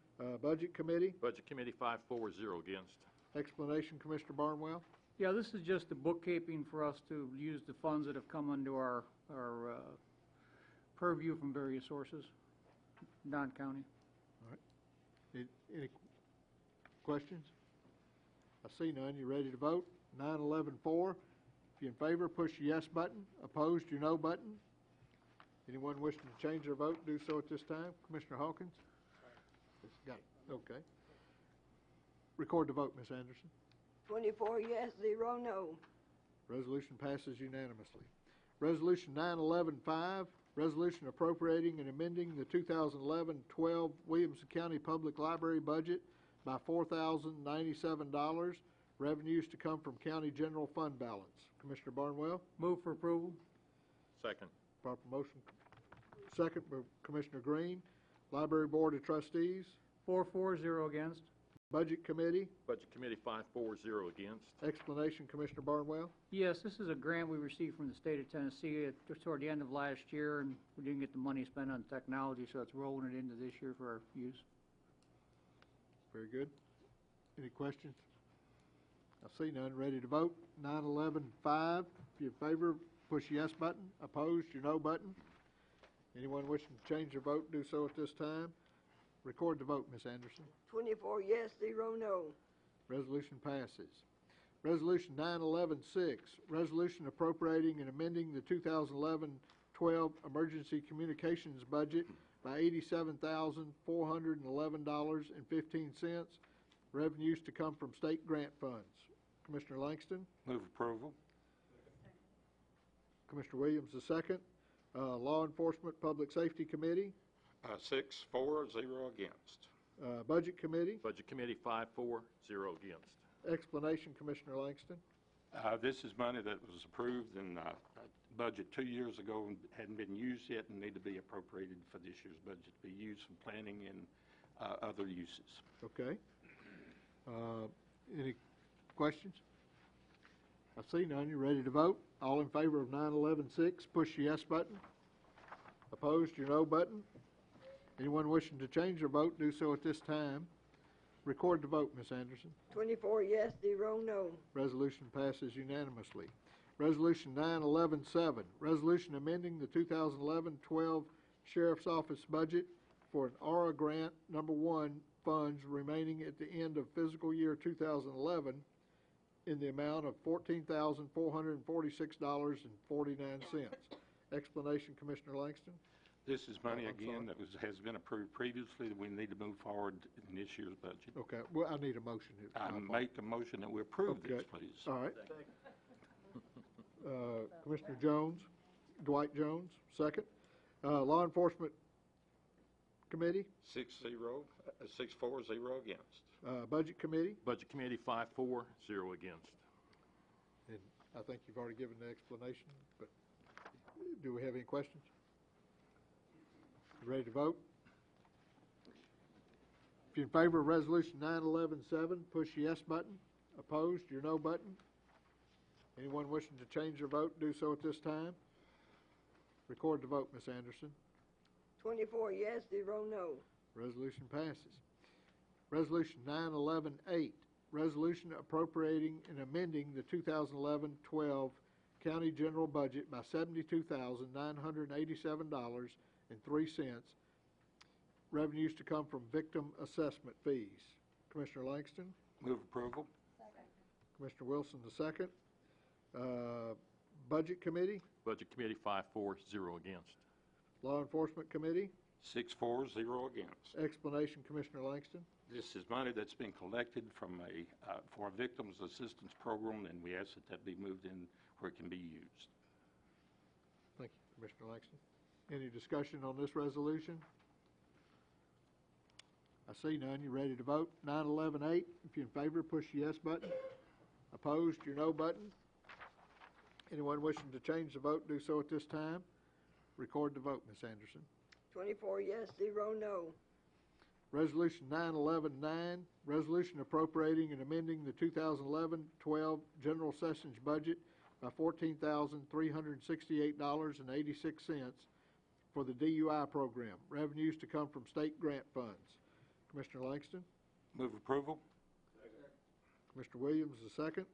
Budget Committee. Budget Committee, 5-4-0 against. Explanation, Commissioner Barnwell. Yeah, this is just the bookkeeping for us to use the funds that have come into our purview from various sources, non-county. All right. Any questions? I see none. You ready to vote? 911-4. If you're in favor, push the yes button. Opposed, your no button. Anyone wishing to change their vote, do so at this time. Commissioner Hawkins? Got it. Okay. Record the vote, Ms. Anderson. 24 yes, 0 no. Resolution passes unanimously. Resolution 911-5, resolution appropriating and amending the 2011-12 Williamson County Public Library budget by $4,097. Revenues to come from county general fund balance. Commissioner Barnwell. Move for approval. Second. Proper motion. Second by Commissioner Green. Library Board of Trustees. 4-4-0 against. Budget Committee. Budget Committee, 5-4-0 against. Explanation, Commissioner Barnwell. Yes, this is a grant we received from the state of Tennessee toward the end of last year, and we didn't get the money spent on technology, so it's rolling it into this year for our use. Very good. Any questions? I see none. Ready to vote? 911-5. If you're in favor, push the yes button. Opposed, your no button. Anyone wishing to change their vote, do so at this time. Record the vote, Ms. Anderson. 24 yes, 0 no. Resolution passes. Resolution 911-6, resolution appropriating and amending the 2011-12 emergency communications budget by $87,411.15. Revenues to come from state grant funds. Commissioner Langston. Move approval. Commissioner Williams the second. Law Enforcement Public Safety Committee. 6-4-0 against. Budget Committee. Budget Committee, 5-4-0 against. Explanation, Commissioner Langston. This is money that was approved in budget 2 years ago and hadn't been used yet and need to be appropriated for this year's budget to be used for planning and other uses. Okay. Any questions? I see none. You ready to vote? All in favor of 911-6, push the yes button. Opposed, your no button. Anyone wishing to change their vote, do so at this time. Record the vote, Ms. Anderson. 24 yes, 0 no. Resolution passes unanimously. Resolution 911-7, resolution amending the 2011-12 Sheriff's Office budget for an ARA Grant Number 1 funds remaining at the end of fiscal year 2011 in the amount of $14,446.49. Explanation, Commissioner Langston. This is money, again, that has been approved previously that we need to move forward in this year's budget. Okay, well, I need a motion here. I make a motion that we approve this, please. All right. Commissioner Jones, Dwight Jones, second. Law Enforcement Committee, 6-0, 6-4, 0 against. Budget Committee, Budget Committee, 5-4, 0 against. and I think you've already given the explanation, but do we have any questions? You ready to vote? If you're in favor of Resolution 911-7, push the yes button. Opposed, your no button. Anyone wishing to change their vote, do so at this time. Record the vote, Ms. Anderson. 24 yes, 0 no. Resolution passes. Resolution 911-8, resolution appropriating and amending the 2011-12 county general budget by $72,987.03. Revenues to come from victim assessment fees. Commissioner Langston? Move approval. Commissioner Wilson, the second. Budget Committee? Budget Committee, 5-4, 0 against. Law Enforcement Committee? 6-4, 0 against. Explanation, Commissioner Langston? This is money that's been collected from for a victims assistance program, and we ask that be moved in where it can be used. Thank you, Commissioner Langston. Any discussion on this resolution? I see none. You ready to vote? 911-8. If you're in favor, push the yes button. Opposed, your no button. Anyone wishing to change the vote, do so at this time. Record the vote, Ms. Anderson. 24 yes, 0 no. Resolution 911-9, resolution appropriating and amending the 2011-12 general sessions budget by $14,368.86 for the DUI program. Revenues to come from state grant funds. Commissioner Langston? Move approval. Commissioner Williams, the second.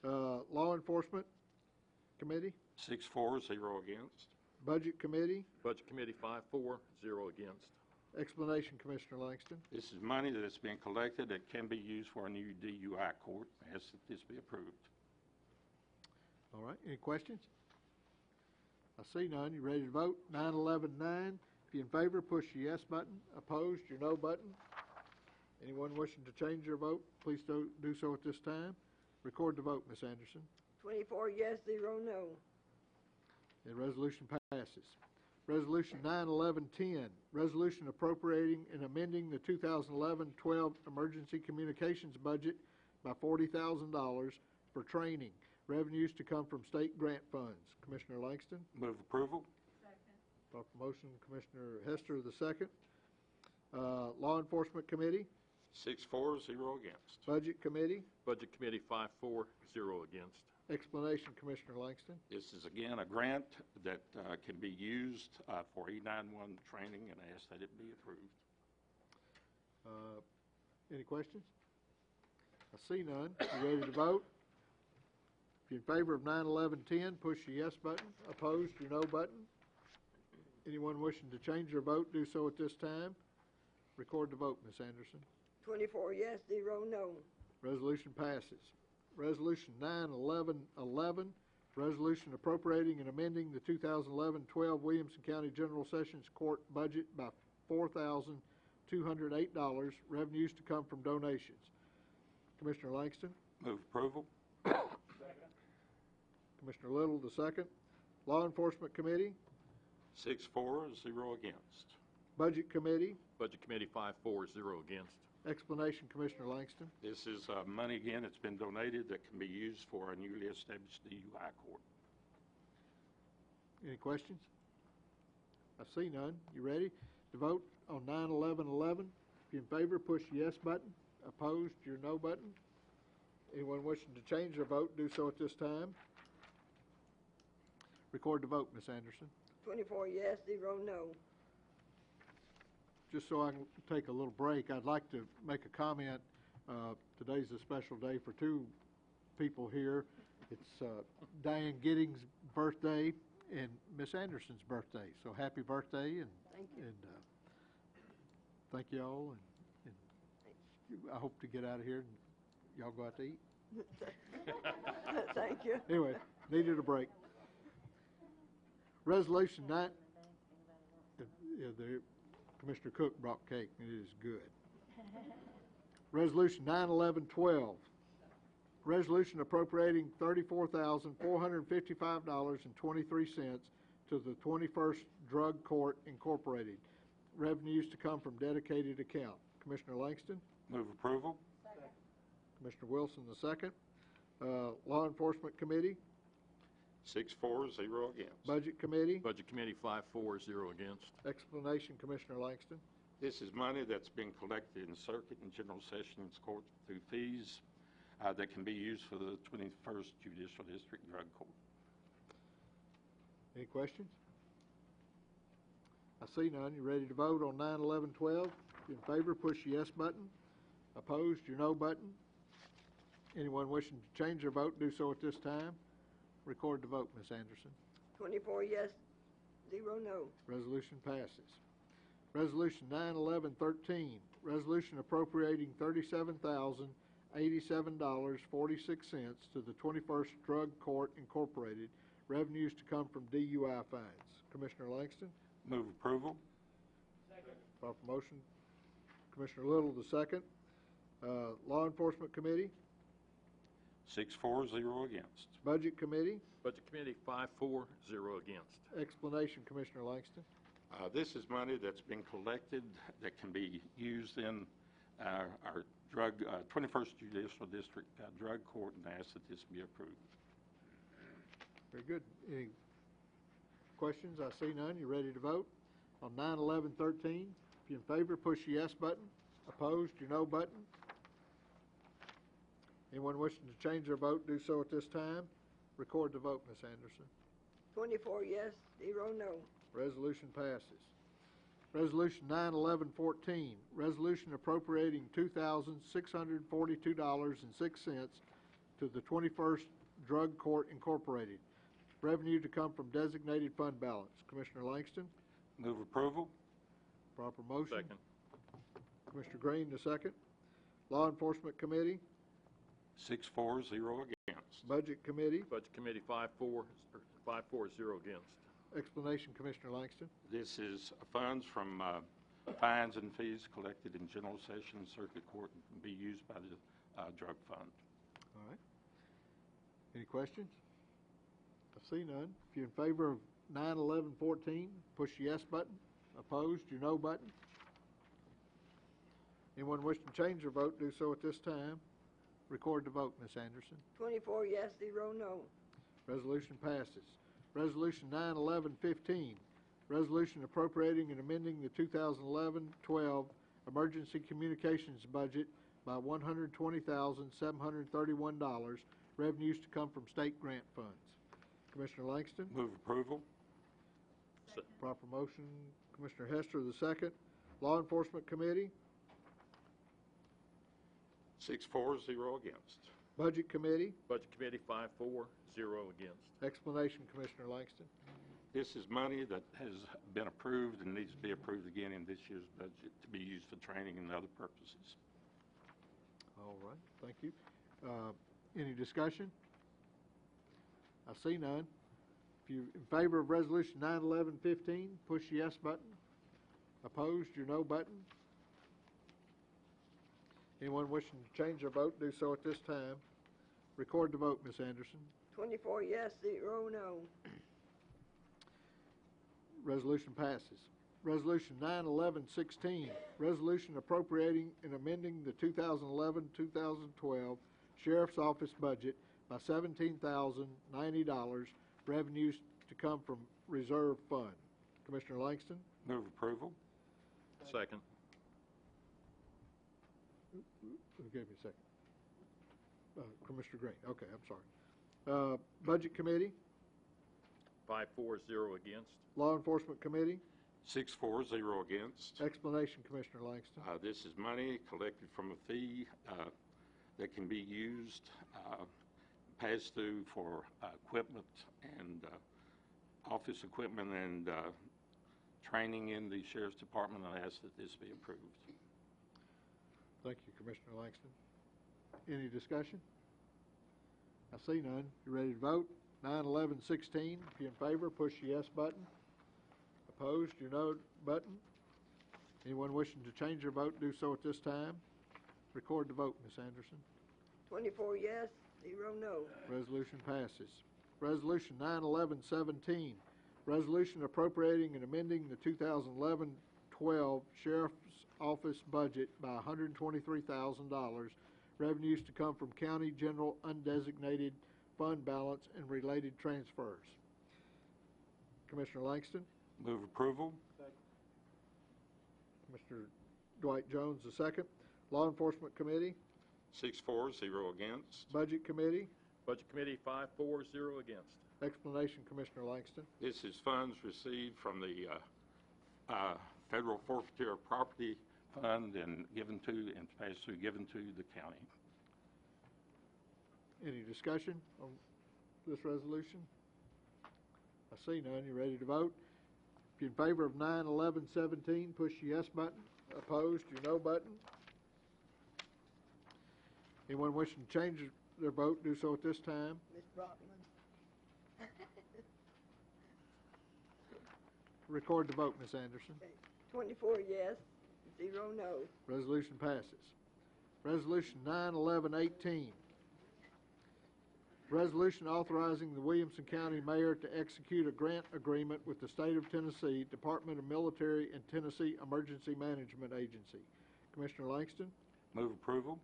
Law Enforcement Committee? 6-4, 0 against. Budget Committee? Budget Committee, 5-4, 0 against. Explanation, Commissioner Langston. This is money that has been collected that can be used for a new DUI court. I ask that this be approved. All right, any questions? I see none. You ready to vote? 911-9. If you're in favor, push the yes button. Opposed, your no button. Anyone wishing to change their vote, please do so at this time. Record the vote, Ms. Anderson. 24 yes, 0 no. The resolution passes. Resolution 911-10, resolution appropriating and amending the 2011-12 emergency communications budget by $40,000 for training. Revenues to come from state grant funds. Commissioner Langston? Move approval. Proper motion, Commissioner Hester, the second. Law Enforcement Committee? 6-4, 0 against. Budget Committee? Budget Committee, 5-4, 0 against. Explanation, Commissioner Langston. This is, again, a grant that can be used for E911 training, and I ask that it be approved. Any questions? I see none. You ready to vote? If you're in favor of 911-10, push the yes button. Opposed, your no button. Anyone wishing to change their vote, do so at this time. Record the vote, Ms. Anderson. 24 yes, 0 no. Resolution passes. Resolution 911-11, resolution appropriating and amending the 2011-12 Williamson County General Sessions Court budget by $4,208, revenues to come from donations. Commissioner Langston? Move approval. Commissioner Little, the second. Law Enforcement Committee? 6-4, 0 against. Budget Committee? Budget Committee, 5-4, 0 against. Explanation, Commissioner Langston. This is money, again, that's been donated that can be used for a newly established DUI court. Any questions? I see none. You ready to vote on 911-11? If you're in favor, push the yes button. Opposed, your no button. Anyone wishing to change their vote, do so at this time. Record the vote, Ms. Anderson. 24 yes, 0 no. Just so I can take a little break, I'd like to make a comment. Today's a special day for two people here. It's Diane Giddings' birthday and Miss Anderson's birthday. So happy birthday, and thank you. And thank you all. And I hope to get out of here and y'all go out to eat. Thank you. Anyway, needed a break. Resolution 9. Commissioner Cook brought cake, and it is good. Resolution 911-12. Resolution appropriating $34,455.23 to the 21st Drug Court Incorporated. Revenues to come from dedicated account. Commissioner Langston? Move approval. Commissioner Wilson, the second. Law Enforcement Committee? 6-4, 0 against. Budget Committee? Budget Committee, 5-4, 0 against. Explanation, Commissioner Langston. This is money that's been collected in circuit and general sessions court through fees that can be used for the 21st Judicial District Drug Court. Any questions? I see none. You ready to vote on 9, 11, 12? If you're in favor, push the yes button. Opposed, your no button. Anyone wishing to change their vote, do so at this time. Record the vote, Ms. Anderson. 24 yes, 0 no. Resolution passes. Resolution 9, 11, 13. Resolution appropriating $37,087.46 to the 21st Drug Court Incorporated. Revenues to come from DUI fines. Commissioner Langston? Move approval. Proper motion. Commissioner Little, the second. Law Enforcement Committee? 6-4, 0 against. Budget Committee? Budget Committee, 5-4, 0 against. Explanation, Commissioner Langston. This is money that's been collected that can be used in our 21st Judicial District Drug Court, and I ask that this be approved. Very good. Any questions? I see none. You ready to vote? On 9, 11, 13, if you're in favor, push the yes button. Opposed, your no button. Anyone wishing to change their vote, do so at this time. Record the vote, Ms. Anderson. 24 yes, 0 no. Resolution passes. Resolution 9, 11, 14, resolution appropriating $2,642.06 to the 21st Drug Court Incorporated. Revenue to come from designated fund balance. Commissioner Langston? Move approval. Proper motion. Second. Commissioner Green, the second. Law Enforcement Committee? 6-4, 0 against. Budget Committee? Budget Committee, 5-4, 0 against. Explanation, Commissioner Langston. This is funds from fines and fees collected in general session circuit court and can be used by the drug fund. All right. Any questions? I see none. If you're in favor of 9, 11, 14, push the yes button. Opposed, your no button. Anyone wishing to change their vote, do so at this time. Record the vote, Ms. Anderson. 24 yes, 0 no. Resolution passes. Resolution 9, 11, 15, resolution appropriating and amending the 2011-12 emergency communications budget by $120,731, revenues to come from state grant funds. Commissioner Langston? Move approval. Proper motion. Commissioner Hester, the second. Law Enforcement Committee? 6-4, 0 against. Budget Committee? Budget Committee, 5-4, 0 against. Explanation, Commissioner Langston. This is money that has been approved and needs to be approved again in this year's budget to be used for training and other purposes. All right, thank you. Any discussion? I see none. If you're in favor of Resolution 9, 11, 15, push the yes button. Opposed, your no button. Anyone wishing to change their vote, do so at this time. Record the vote, Ms. Anderson. 24 yes, 0 no. Resolution passes. Resolution 9, 11, 16, resolution appropriating and amending the 2011-2012 Sheriff's Office budget by $17,090, revenues to come from reserve fund. Commissioner Langston? Move approval. Second. Give me a second. Commissioner Green. Okay, I'm sorry. Budget Committee? 5-4, 0 against. Law Enforcement Committee? 6-4, 0 against. Explanation, Commissioner Langston. This is money collected from a fee that can be used, passed through for equipment and office equipment and training in the Sheriff's Department. I ask that this be approved. Thank you, Commissioner Langston. Any discussion? I see none. You ready to vote? 9, 11, 16. If you're in favor, push the yes button. Opposed, your no button. Anyone wishing to change their vote, do so at this time. Record the vote, Ms. Anderson. 24 yes, 0 no. Resolution passes. Resolution 9, 11, 17. Resolution appropriating and amending the 2011-12 Sheriff's Office budget by $123,000, revenues to come from county general undesignated fund balance and related transfers. Commissioner Langston? Move approval. Mr. Dwight Jones, the second. Law Enforcement Committee? 6-4, 0 against. Budget Committee? Budget Committee, 5-4, 0 against. Explanation, Commissioner Langston. This is funds received from the Federal Forfeiture of Property Fund and given to, and passed through, given to the county. Any discussion on this resolution? I see none. You ready to vote? If you're in favor of 9, 11, 17, push your yes button. Opposed, your no button. Anyone wishing to change their vote, do so at this time. Ms. Brockman. Record the vote, Ms. Anderson. 24 yes, 0 no. Resolution passes. Resolution 9, 11, 18. Resolution authorizing the Williamson County Mayor to execute a grant agreement with the State of Tennessee Department of Military and Tennessee Emergency Management Agency. Commissioner Langston? Move approval.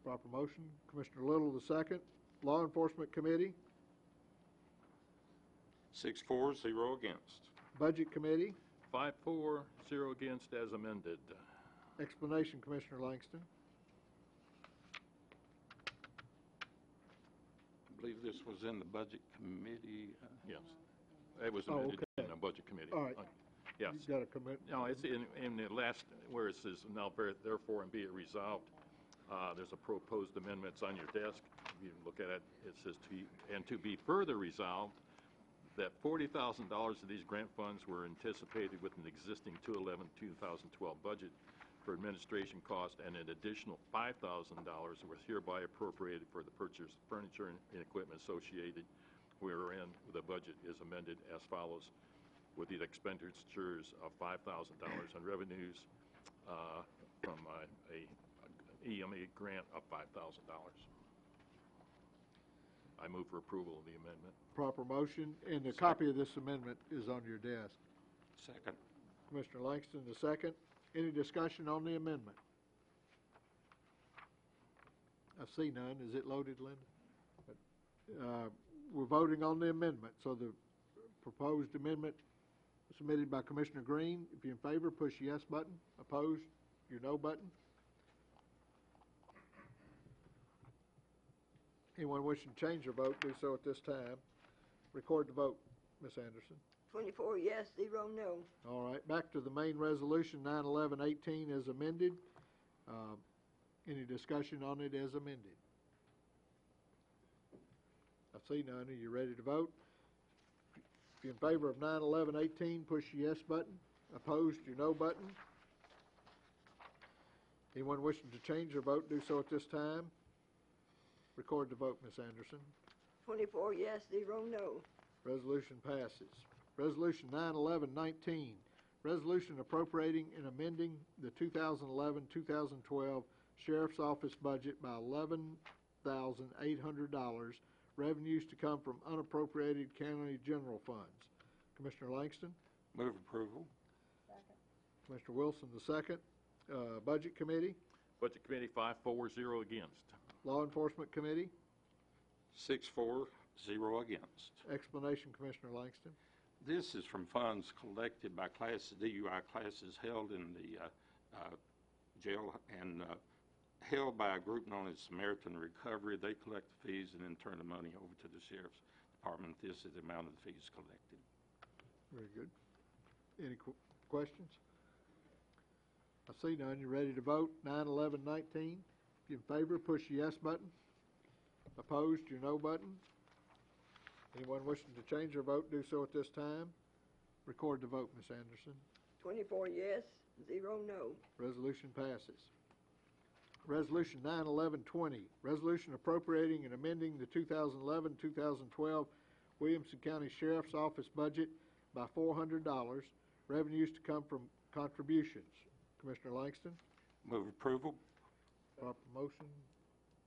Proper motion. Commissioner Little, the second. Law Enforcement Committee? 6-4, 0 against. Budget Committee? 5-4, 0 against as amended. Explanation, Commissioner Langston. I believe this was in the Budget Committee. Yes. It was amended in the Budget Committee. All right. Yes. You've got to commit. No, it's in the last, where it says, now therefore and be it resolved. There's a proposed amendments on your desk. If you look at it, it says to be further resolved that $40,000 of these grant funds were anticipated with an existing 2011-2012 budget for administration cost, and an additional $5,000 was hereby appropriated for the purchase of furniture and equipment associated, wherein the budget is amended as follows, with the expenditures of $5,000 on revenues from a EMA grant of $5,000. I move for approval of the amendment. Proper motion, and a copy of this amendment is on your desk. Second. Commissioner Langston, the second. Any discussion on the amendment? I see none. Is it loaded, Linda? We're voting on the amendment. So the proposed amendment submitted by Commissioner Green. If you're in favor, push the yes button. Opposed, your no button. Anyone wishing to change their vote, do so at this time. Record the vote, Ms. Anderson. 24 yes, 0 no. All right, back to the main resolution, 9/11/18 as amended. Any discussion on it as amended? I see none. Are you ready to vote? If you're in favor of 9/11/18, push the yes button. Opposed, your no button. Anyone wishing to change their vote, do so at this time. Record the vote, Ms. Anderson. 24 yes, 0 no. Resolution passes. Resolution 9/11/19, resolution appropriating and amending the 2011-2012 Sheriff's Office budget by $11,800, revenues to come from unappropriated county general funds. Commissioner Langston? Move approval. Second. Commissioner Wilson, the second. Budget Committee? Budget Committee, 5-4, 0 against. Law Enforcement Committee? 6-4, 0 against. Explanation, Commissioner Langston. This is from funds collected by classes, DUI classes held in the jail and held by a group known as Samaritan Recovery. They collect the fees and then turn the money over to the Sheriff's Department. This is the amount of the fees collected. Very good. Any questions? I see none. You ready to vote? 9/11/19. If you're in favor, push the yes button. Opposed, your no button. Anyone wishing to change their vote, do so at this time. Record the vote, Ms. Anderson. 24 yes, 0 no. Resolution passes. Resolution 9/11/20, resolution appropriating and amending the 2011-2012 Williamson County Sheriff's Office budget by $400, revenues to come from contributions. Commissioner Langston? Move approval. Proper motion.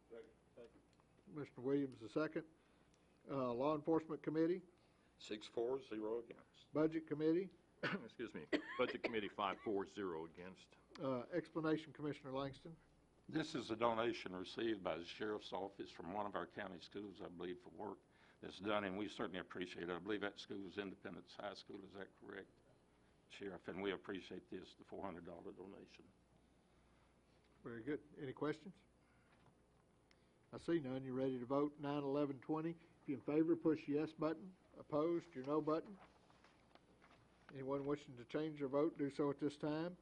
Second. Commissioner Williams, the second. Law Enforcement Committee? 6-4, 0 against. Budget Committee, Excuse me. Budget Committee 5-4, 0 against. explanation, Commissioner Langston. This is a donation received by the Sheriff's Office from one of our county schools, I believe, for work that's done, and we certainly appreciate it. I believe that school is Independence High School, is that correct, Sheriff? And we appreciate this, the $400 donation. Very good. Any questions? I see none. You ready to vote? 9, 11, 20. If you're in favor, push yes button. Opposed, your no button. Anyone wishing to change their vote, do so at this time.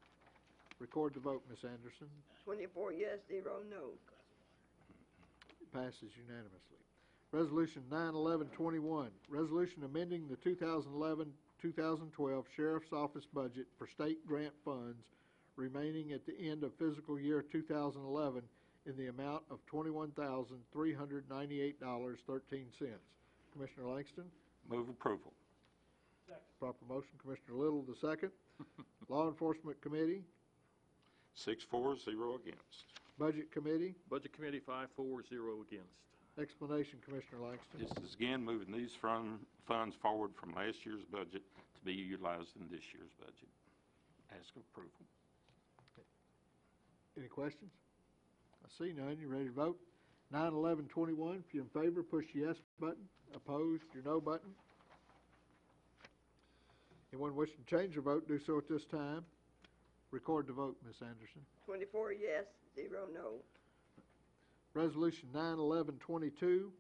Record the vote, Ms. Anderson. 24 yes, 0 no. Passes unanimously. Resolution 9/11/21, resolution amending the 2011-2012 Sheriff's Office budget for state grant funds remaining at the end of fiscal year 2011 in the amount of $21,398.13. Commissioner Langston? Move approval. Proper motion. Commissioner Little, the second. Law Enforcement Committee. 6-4, 0 against. Budget Committee. Budget Committee 5-4, 0 against. Explanation, Commissioner Langston. This is again moving these funds forward from last year's budget to be utilized in this year's budget. Ask approval. Any questions? I see none. You ready to vote? 9/11/21. If you're in favor, push the yes button. Opposed, your no button. Anyone wishing to change their vote, do so at this time. Record the vote, Ms. Anderson. 24 yes, 0 no. Resolution 9/11/22,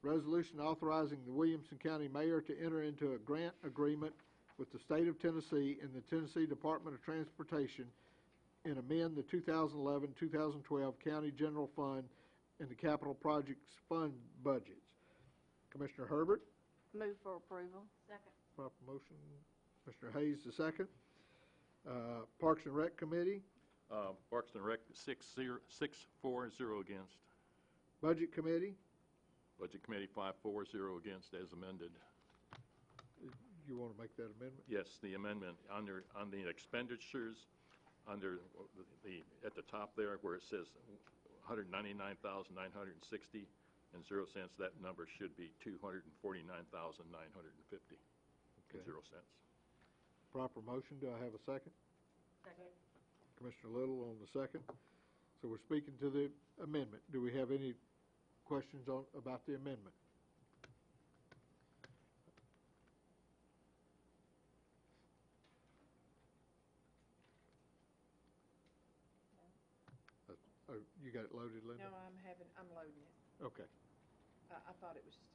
resolution authorizing the Williamson County Mayor to enter into a grant agreement with the State of Tennessee and the Tennessee Department of Transportation and amend the 2011-2012 County General Fund and the Capital Projects Fund budgets. Commissioner Herbert? Move for approval. Second. Proper motion. Commissioner Hayes, the second. Parks and Rec Committee. Parks and Rec 6-4, 0 against. Budget Committee. Budget Committee 5-4, 0 against as amended. You want to make that amendment? Yes, the amendment on the expenditures, under at the top there where it says 199,960 and 0 cents, that number should be 249,950 and 0 cents. Proper motion. Do I have a second? Second. Commissioner Little on the second. So we're speaking to the amendment. Do we have any questions about the amendment? Oh, you got it loaded, Linda? No, I'm loading it. Okay. I thought it was just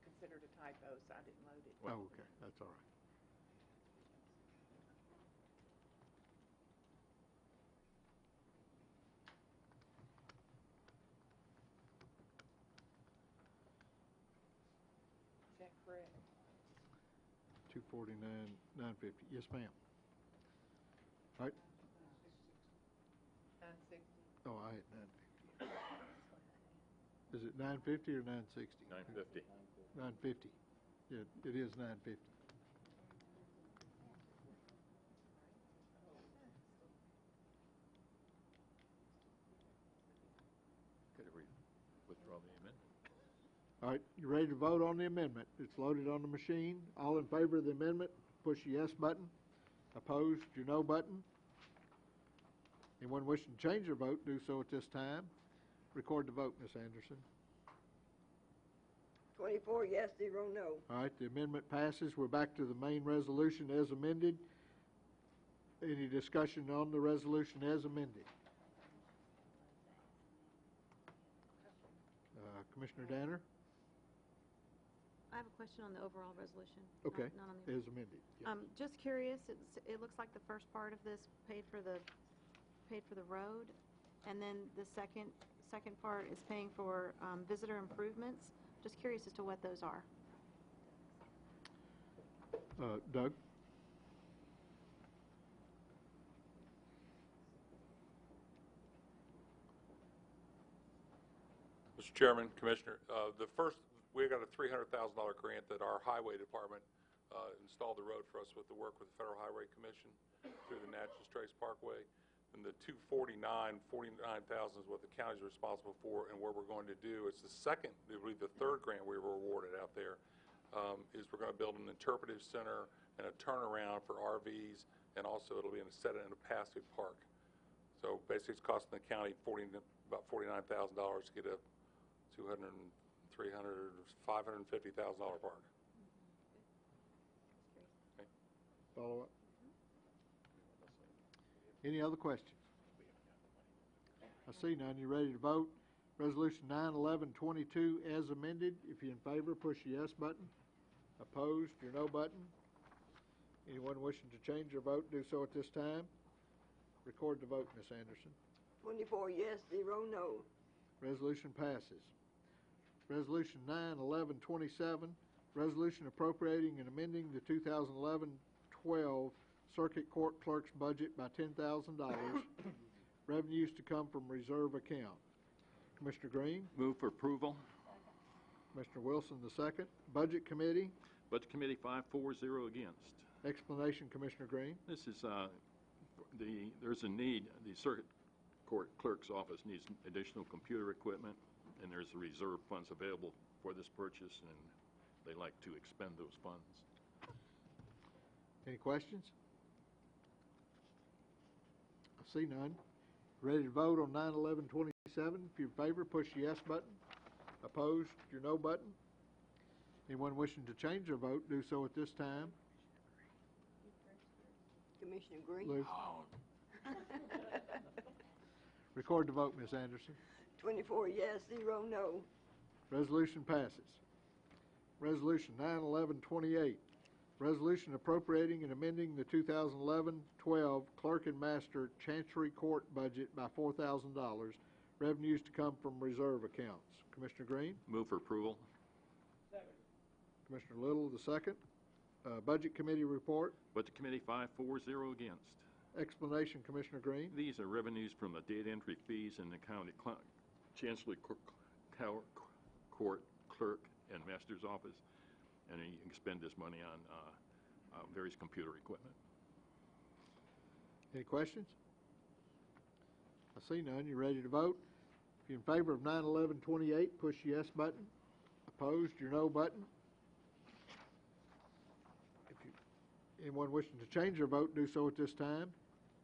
considered a typo, so I didn't load it. Oh, okay. That's all right. Is that correct? 249,950. Yes, ma'am. All right. 960. Oh, I had 950. Is it 950 or 960? 950. 950. Yeah, it is 950. Could I withdraw the amendment? All right, you ready to vote on the amendment? It's loaded on the machine. All in favor of the amendment, push the yes button. Opposed, your no button. Anyone wishing to change their vote, do so at this time. Record the vote, Ms. Anderson. 24 yes, 0 no. All right, the amendment passes. We're back to the main resolution as amended. Any discussion on the resolution as amended? Commissioner Danner? I have a question on the overall resolution. Okay, Not on the as amended. Yeah. Just curious, it looks like the first part of this paid for the road, and then the second part is paying for visitor improvements. Just curious as to what those are. Doug? Mr. Chairman, Commissioner, we got a $300,000 grant that our highway department installed the road for us with the work with the Federal Highway Commission through the Natchez Trace Parkway. And the $49,000 is what the county's responsible for, and what we're going to do, it's the third grant we were awarded out there. is we're going to build an interpretive center and a turnaround for RVs, and also it'll be in a set in a passive park. So basically, it's costing the county about $49,000 to get a $200,000, $300,000, $550,000 park. Okay. Follow up? Any other questions? I see none. You ready to vote? Resolution 9/11/22 as amended. If you're in favor, push the yes button. Opposed, your no button. Anyone wishing to change their vote, do so at this time. Record the vote, Ms. Anderson. 24 yes, 0 no. Resolution passes. Resolution 9/11/27, resolution appropriating and amending the 2011-12 Circuit Court Clerk's budget by $10,000. Revenues to come from reserve account. Commissioner Green? Move for approval. Commissioner Wilson, the second. Budget Committee? Budget Committee 540 against. Explanation, Commissioner Green? This is, there's a need, the Circuit Court Clerk's Office needs additional computer equipment, and there's reserve funds available for this purchase, and they like to expend those funds. Any questions? I see none. Ready to vote on 9/11/27? If you're in favor, push the yes button. Opposed, your no button. Anyone wishing to change their vote, do so at this time. Commissioner Green? Lou? Record the vote, Ms. Anderson. 24 yes, 0 no. Resolution passes. Resolution 9/11/28, resolution appropriating and amending the 2011-12 Clerk and Master Chancery Court budget by $4,000. Revenues to come from reserve accounts. Commissioner Green? Move for approval. Second. Commissioner Little, the second. Budget Committee report. Budget Committee 540 against. Explanation, Commissioner Green. These are revenues from the data entry fees in the county Chancery Court Clerk and Master's Office, and you expend this money on various computer equipment. Any questions? I see none. You ready to vote? If you're in favor of 9/11/28, push the yes button. Opposed, your no button. Anyone wishing to change their vote, do so at this time.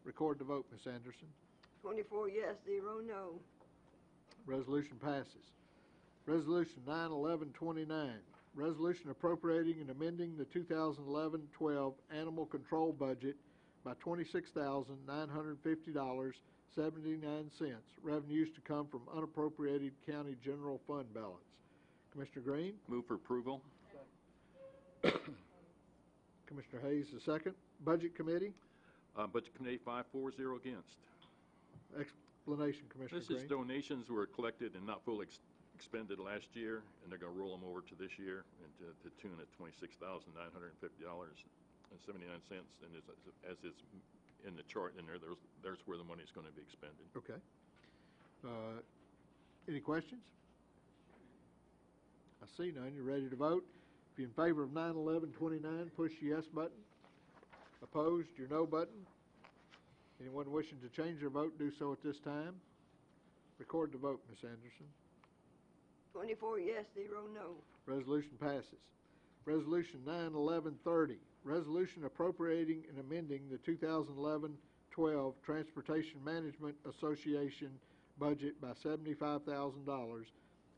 Record the vote, Ms. Anderson. 24 yes, 0 no. Resolution passes. Resolution 9/11/29, resolution appropriating and amending the 2011-12 animal control budget by $26,950.79. Revenues to come from unappropriated county general fund balance. Commissioner Green? Move for approval. Commissioner Hayes, the second. Budget Committee? Budget Committee 540 against. Explanation, Commissioner This Green. is donations were collected and not fully expended last year, and they're going to roll them over to this year and to the tune of $26,950.79. And as it's in the chart in there, there's where the money is going to be expended. Okay. Any questions? I see none. You ready to vote? If you're in favor of 9/11/29, push the yes button. Opposed, your no button. Anyone wishing to change their vote, do so at this time. Record the vote, Ms. Anderson. 24 yes, 0 no. Resolution passes. Resolution 9/11/30, resolution appropriating and amending the 2011-12 Transportation Management Association budget by $75,000.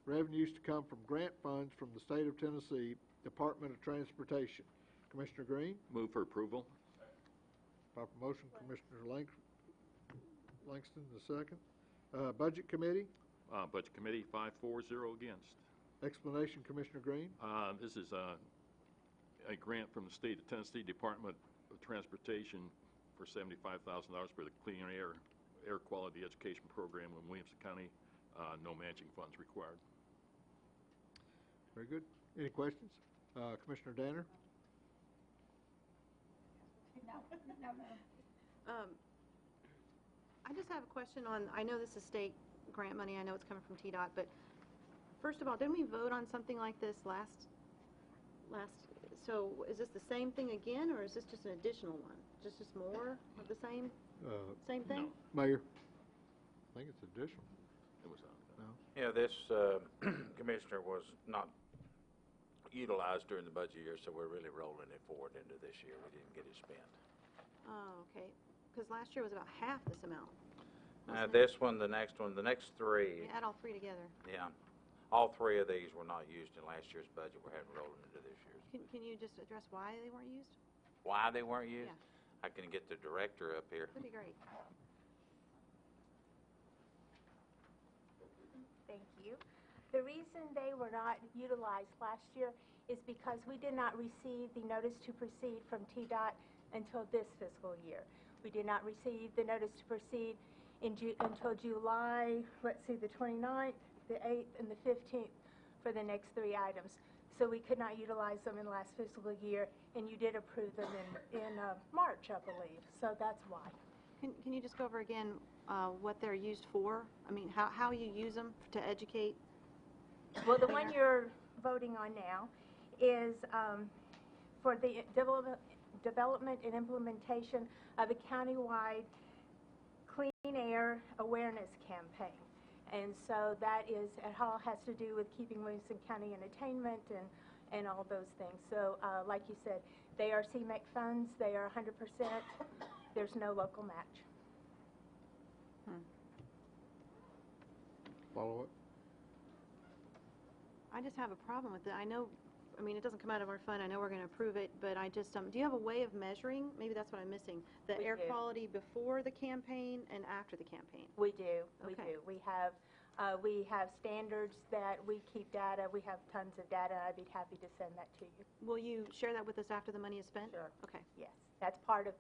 Revenues to come from grant funds from the state of Tennessee, Department of Transportation. Commissioner Green? Move for approval. Proper motion, Commissioner Langston, the second. Budget Committee? Budget Committee 540 against. Explanation, Commissioner Green? This is a grant from the state of Tennessee Department of Transportation for $75,000 for the Clean Air Quality Education Program in Williamson County. No matching funds required. Very good. Any questions? Commissioner Danner? I just have a question on, I know this is state grant money, I know it's coming from TDOT, but first of all, didn't we vote on something like this last, so is this the same thing again, or is this just an additional one? Just more of the same thing? No. Mayor? I think it's additional. It was No? Yeah, this commissioner was not utilized during the budget year, so we're really rolling it forward into this year. We didn't get it spent. Oh, okay. Because last year was about half this amount. This one, the next three. You add all three together. Yeah. All three of these were not used in last year's budget. We're having rolling into this year's. Can you just address why they weren't used? Why they weren't used? Yeah. I can get the director up here. That'd be great. Thank you. The reason they were not utilized last year is because we did not receive the notice to proceed from TDOT until this fiscal year. We did not receive the notice to proceed until July, the 29th, the 8th, and the 15th for the next three items. So we could not utilize them in last fiscal year, and you did approve them in March, I believe. So that's why. Can you just go over again what they're used for? I mean, how you use them to educate? Well, the one you're voting on now is for the development and implementation of a countywide clean air awareness campaign. And so that is, it all has to do with keeping Williamson County entertainment and all those things. So like you said, they are CMEC funds, they are 100%, there's no local match. Follow up? I just have a problem with it. I know, I mean, it doesn't come out of our fund. I know we're going to approve it, but I just, do you have a way of measuring? Maybe that's what I'm missing. The We air do. quality before the campaign and after the campaign. We do, we Okay. do. We have standards that we keep data. We have tons of data. I'd be happy to send that to you. Will you share that with us after the money is spent? Sure. Okay. Yes, that's part of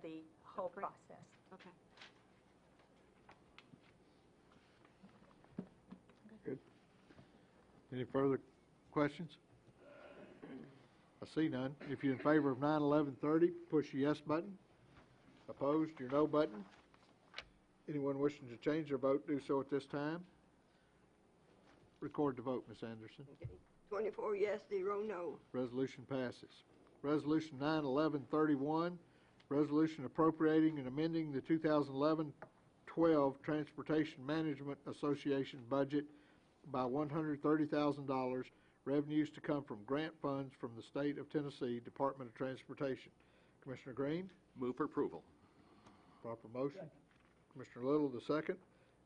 the whole Great. process. Okay. Good. Any further questions? I see none. If you're in favor of 9/11/30, push the yes button. Opposed, your no button. Anyone wishing to change their vote, do so at this time. Record the vote, Ms. Anderson. 24 yes, 0 no. Resolution passes. Resolution 9/11/31, resolution appropriating and amending the 2011-12 Transportation Management Association budget by $130,000, revenues to come from grant funds from the State of Tennessee Department of Transportation. Commissioner Green? Move for approval. Proper motion. Commissioner Little, the second.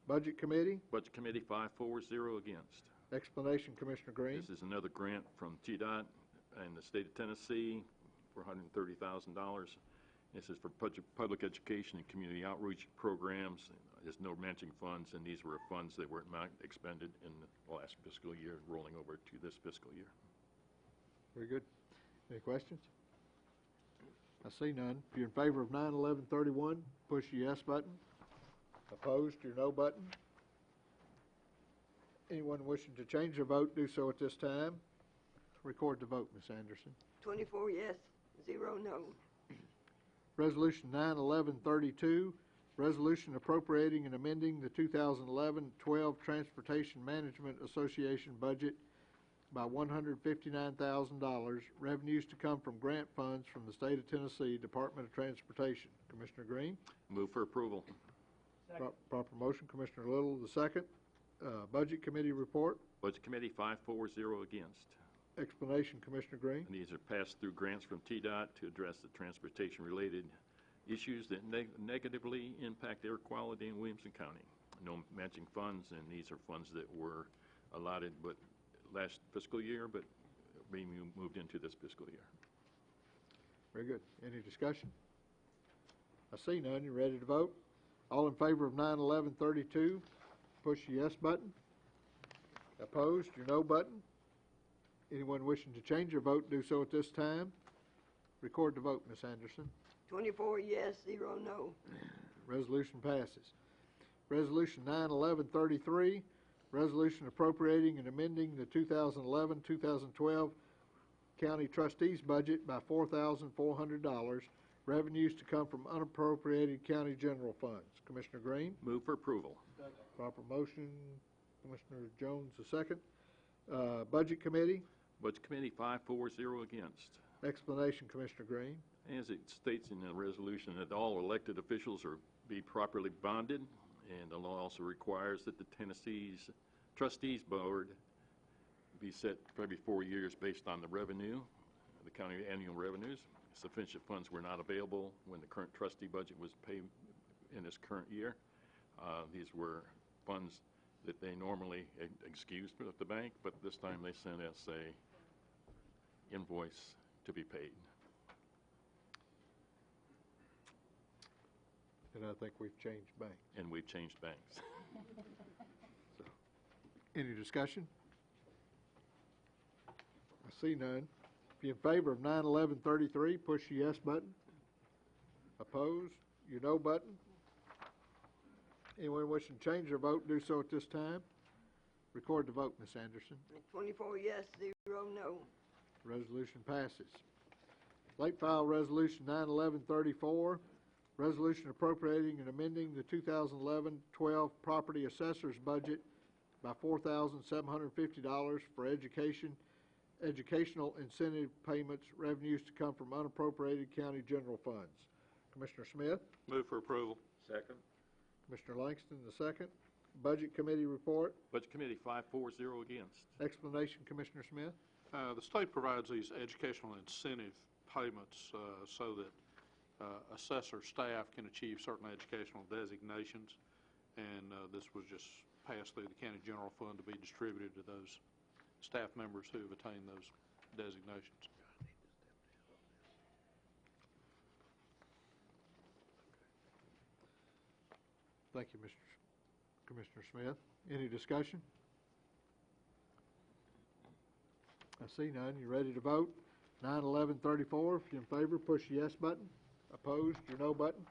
Budget Committee? Budget Committee 540 against. Explanation, Commissioner Green. This is another grant from TDOT and the state of Tennessee for $130,000. This is for public education and community outreach programs. There's no matching funds, and these were funds that were not expended in the last fiscal year, rolling over to this fiscal year. Very good. Any questions? I see none. If you're in favor of 9/11/31, push the yes button. Opposed, your no button. Anyone wishing to change their vote, do so at this time. Record the vote, Ms. Anderson. 24 yes, 0 no. Resolution 9/11/32, resolution appropriating and amending the 2011-12 Transportation Management Association budget by $159,000, revenues to come from grant funds from the State of Tennessee Department of Transportation. Commissioner Green? Move for approval. Proper motion. Commissioner Little, the second. Budget Committee report. Budget Committee 540 against. Explanation, Commissioner Green. And these are pass-through grants from TDOT to address the transportation-related issues that negatively impact air quality in Williamson County. No matching funds, and these are funds that were allotted but last fiscal year, but being moved into this fiscal year. Very good. Any discussion? I see none. You ready to vote? All in favor of 9/11/32, push the yes button. Opposed, your no button. Anyone wishing to change their vote, do so at this time. Record the vote, Ms. Anderson. 24 yes, 0 no. Resolution passes. Resolution 9/11/33, resolution appropriating and amending the 2011-2012 County Trustees budget by $4,400, revenues to come from unappropriated county general funds. Commissioner Green? Move for approval. Proper motion. Commissioner Jones, the second. Budget Committee? Budget Committee 540 against. Explanation, Commissioner Green. As it states in the resolution that all elected officials are be properly bonded, and the law also requires that the Tennessee's Trustees Board be set for every 4 years based on the revenue, the county annual revenues. Sufficient funds were not available when the current trustee budget was paid in this current year. These were funds that they normally excused at the bank, but this time they sent us a invoice to be paid. And I think we've changed banks. And we've changed banks. Any discussion? I see none. If you're in favor of 9/11/33, push the yes button. Opposed? Your no button. Anyone wishing to change their vote, do so at this time. Record the vote, Ms. Anderson. 24 yes, 0 no. Resolution passes. Late file resolution 9/11/34, resolution appropriating and amending the 2011-12 property assessor's budget by $4,750 for educational incentive payments, revenues to come from unappropriated county general funds. Commissioner Smith? Move for approval. Second. Commissioner Langston, the second. Budget Committee report. Budget Committee 5-4-0 against. Explanation, Commissioner Smith. The state provides these educational incentive payments so that assessor staff can achieve certain educational designations, and this was just passed through the county general fund to be distributed to those staff members who have attained those designations. Thank you, Commissioner Smith. Any discussion? I see none. You ready to vote? 9/11/34. If you're in favor, push the yes button. Opposed, your no button.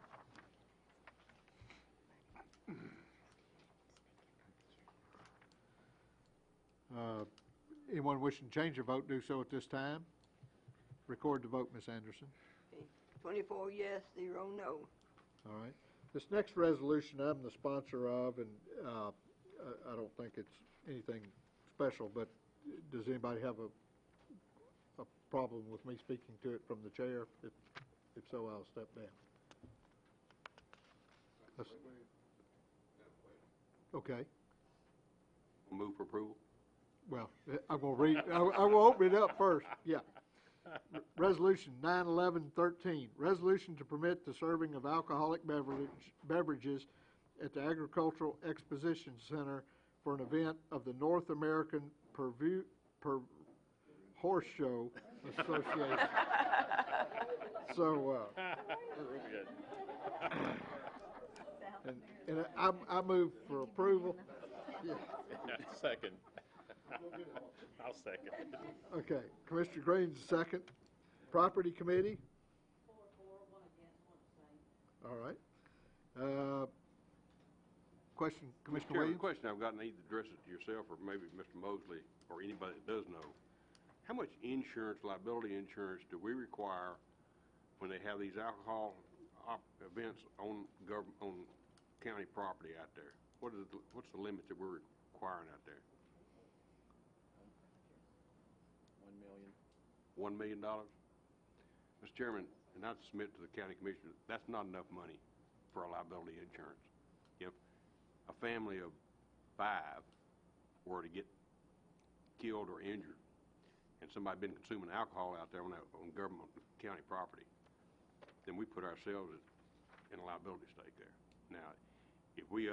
Anyone wishing to change their vote, do so at this time. Record the vote, Ms. Anderson. Okay. 24 yes, 0 no. All right. This next resolution I'm the sponsor of, and I don't think it's anything special, but does anybody have a problem with me speaking to it from the chair? If so, I'll step down. Okay. Move for approval. Well, I'm going to read, I will open it up first. Yeah. Resolution 9/11/13, resolution to permit the serving of alcoholic beverages at the Agricultural Exposition Center for an event of the North American Horse Show Association. So, and I move for approval. Yeah. Second. I'll second. Okay, Commissioner Green's the second. Property Committee? 4 for, 1 against, 1 abstain. All right. Question, Commissioner Chairman, Williams? the question I've got, and either address it to yourself or maybe Mr. Mosley or anybody that does know. How much insurance, liability insurance, do we require when they have these alcohol events on county property out there? What's the limit that we're requiring out there? $1 million. Mr. Chairman, and I submit to the county commissioner, that's not enough money for a liability insurance. If a family of 5 were to get killed or injured, and somebody been consuming alcohol out there on government county property, then we put ourselves in a liability stake there. Now, if we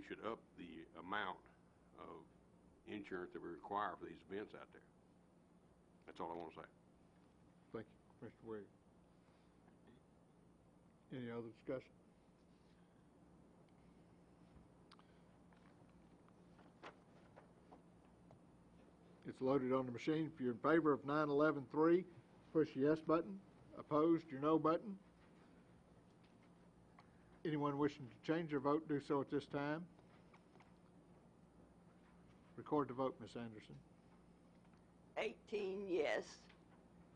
should up the amount of insurance that we require for these events out there. That's all I want to say. Thank you, Mr. Williams. Any other discussion? It's loaded on the machine. If you're in favor of 9/11/3, push the yes button. Opposed, your no button. Anyone wishing to change their vote, do so at this time. Record the vote, Ms. Anderson. 18 yes,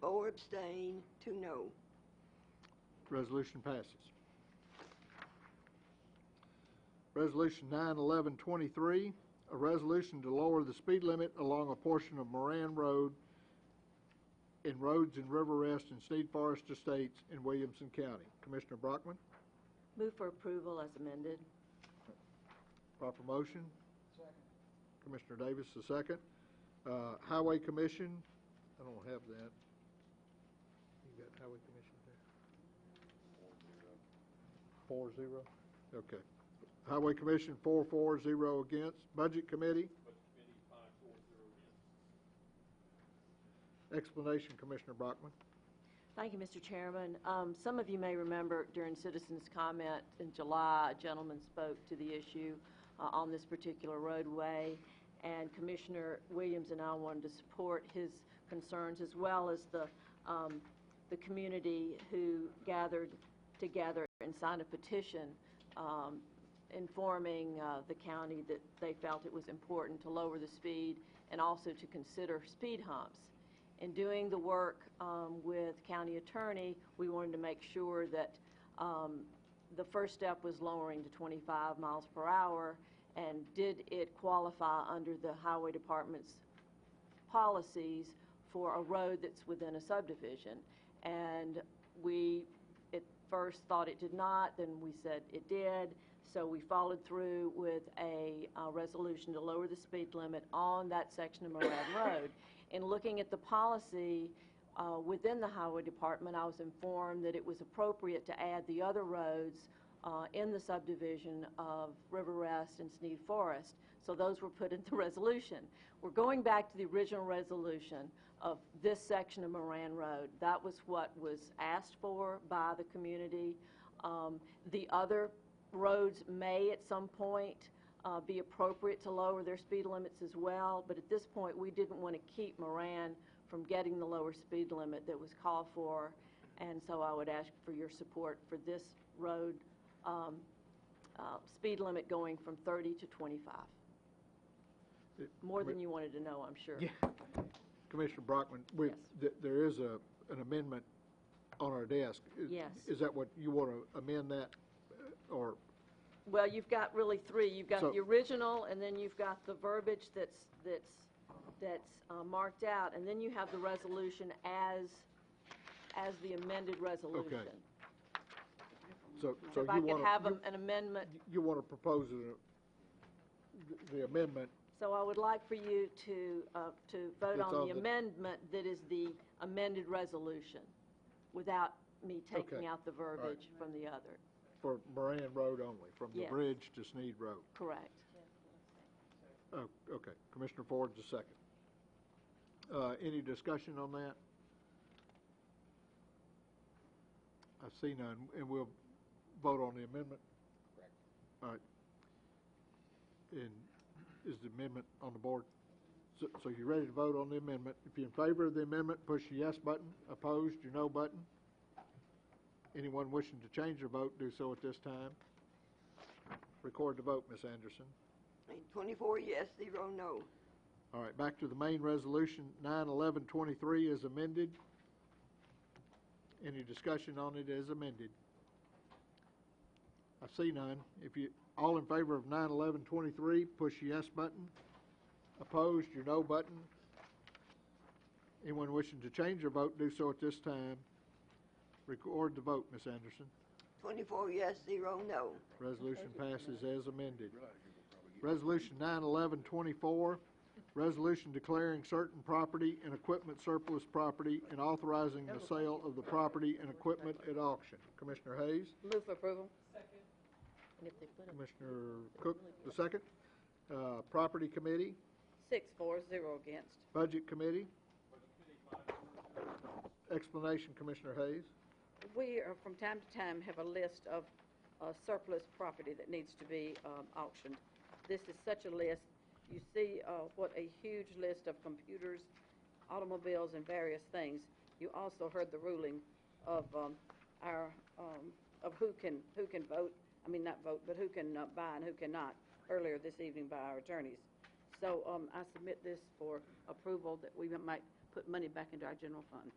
4 abstain, 2 no. Resolution passes. Resolution 9/11/23, a resolution to lower the speed limit along a portion of Moran Road in Roads and River Rest and Sneed Forest Estates in Williamson County. Commissioner Brockman? Move for approval as amended. Proper motion. Second. Commissioner Davis, the second. Highway Commission, I don't have that. You got Highway Commission there? 4-0? Okay. Highway Commission, 4-0 against. Budget Committee? Explanation, Commissioner Brockman. Thank you, Mr. Chairman. Some of you may remember during citizens' comment in July, a gentleman spoke to the issue on this particular roadway, and Commissioner Williamson and I wanted to support his concerns, as well as the community who gathered together and signed a petition informing the county that they felt it was important to lower the speed and also to consider speed humps. In doing the work with county attorney, we wanted to make sure that the first step was lowering to 25 miles per hour, and did it qualify under the highway department's policies for a road that's within a subdivision. And we at first thought it did not, then we said it did, so we followed through with a resolution to lower the speed limit on that section of Moran Road. In looking at the policy within the highway department, I was informed that it was appropriate to add the other roads in the subdivision of River Rest and Sneed Forest. So those were put in the resolution. We're going back to the original resolution of this section of Moran Road. That was what was asked for by the community. The other roads may at some point be appropriate to lower their speed limits as well, but at this point we didn't want to keep Moran from getting the lower speed limit that was called for, and so I would ask for your support for this road speed limit going from 30 to 25. More than you wanted to know, I'm sure. Yeah. Commissioner Brockman, there is an amendment on our desk. Yes. Is that what you want to amend that, or? Well, you've got really three. You've got the original, and then you've got the verbiage that's marked out, and then you have the resolution as the amended resolution. Okay. So if you I could want have an amendment. You want to propose the amendment? So I would like for you to vote on the amendment that is the amended resolution, without me taking out the verbiage from the other. For Moran Road only, from the bridge to Sneed Road? Correct. Oh, okay. Commissioner Ford's the second. Any discussion on that? I see none, and we'll vote on the amendment? Correct. All right. And is the amendment on the board? So you're ready to vote on the amendment. If you're in favor of the amendment, push the yes button. Opposed, your no button. Anyone wishing to change their vote, do so at this time. Record the vote, Ms. Anderson. 24 yes, 0 no. All right, back to the main resolution, 9/11/23 is amended. Any discussion on it as amended? I see none. If you all in favor of 9/11/23, push the yes button. Opposed, your no button. Anyone wishing to change their vote, do so at this time. Record the vote, Ms. Anderson. 24 yes, 0 no. Resolution passes as amended. Resolution 9/11/24, resolution declaring certain property and equipment surplus property and authorizing the sale of the property and equipment at auction. Commissioner Hayes? Move for approval. Commissioner Cook, the second. Property Committee? 6-4, 0 against. Budget Committee? Explanation, Commissioner Hayes. We, from time to time, have a list of surplus property that needs to be auctioned. This is such a list. You see what a huge list of computers, automobiles, and various things. You also heard the ruling of of who can vote. I mean, not vote, but who can buy and who cannot earlier this evening by our attorneys. So I submit this for approval that we might put money back into our general fund.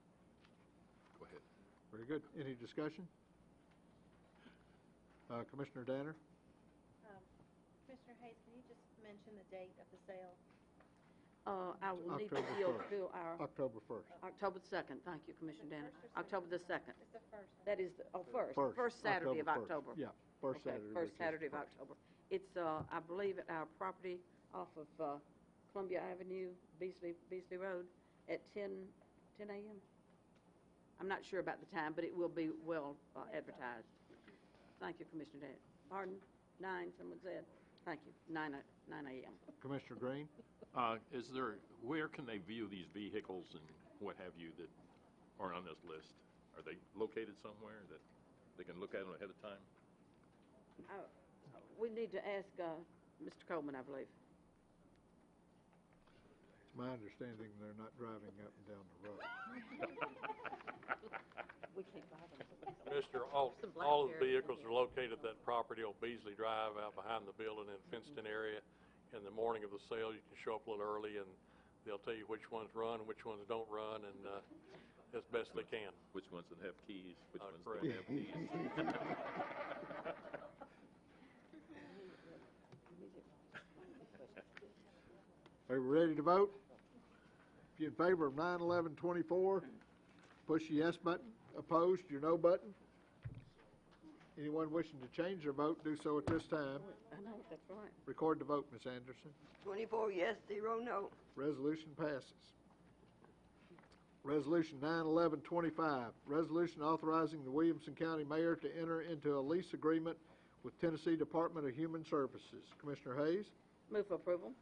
Go ahead. Very good. Any discussion? Commissioner Danner? Commissioner Hayes, can you just mention the date of the sale? I will need to fill our... October 1st. October the 2nd. Thank you, Commissioner Danner. October the 2nd. It's the first. That is, first Saturday of October. Yeah, first Saturday. First Saturday of October. It's, I believe, at our property off of Columbia Avenue, Beasley Road, at 10 a.m.? I'm not sure about the time, but it will be well advertised. Thank you, Commissioner Dad. Pardon? 9, someone said. Thank you. 9 a.m. Commissioner Green? Where can they view these vehicles and what have you that aren't on this list? Are they located somewhere that they can look at them ahead of time? We need to ask Mr. Coleman, I believe. It's my understanding they're not driving up and down the road. We can't buy them. Mister, all of the vehicles are located at that property on Beasley Drive out behind the building in a fenced-in area. In the morning of the sale, you can show up a little early, and they'll tell you which ones run, which ones don't run, and as best they can. Which ones that have keys, which ones correct. don't have keys. Are we ready to vote? If you're in favor of 9/11/24, push the yes button. Opposed, your no button. Anyone wishing to change their vote, do so at this time. I know, that's right. Record the vote, Ms. Anderson. 24 yes, 0 no. Resolution passes. Resolution 9/11/25, resolution authorizing the Williamson County Mayor to enter into a lease agreement with Tennessee Department of Human Services. Commissioner Hayes? Move for approval.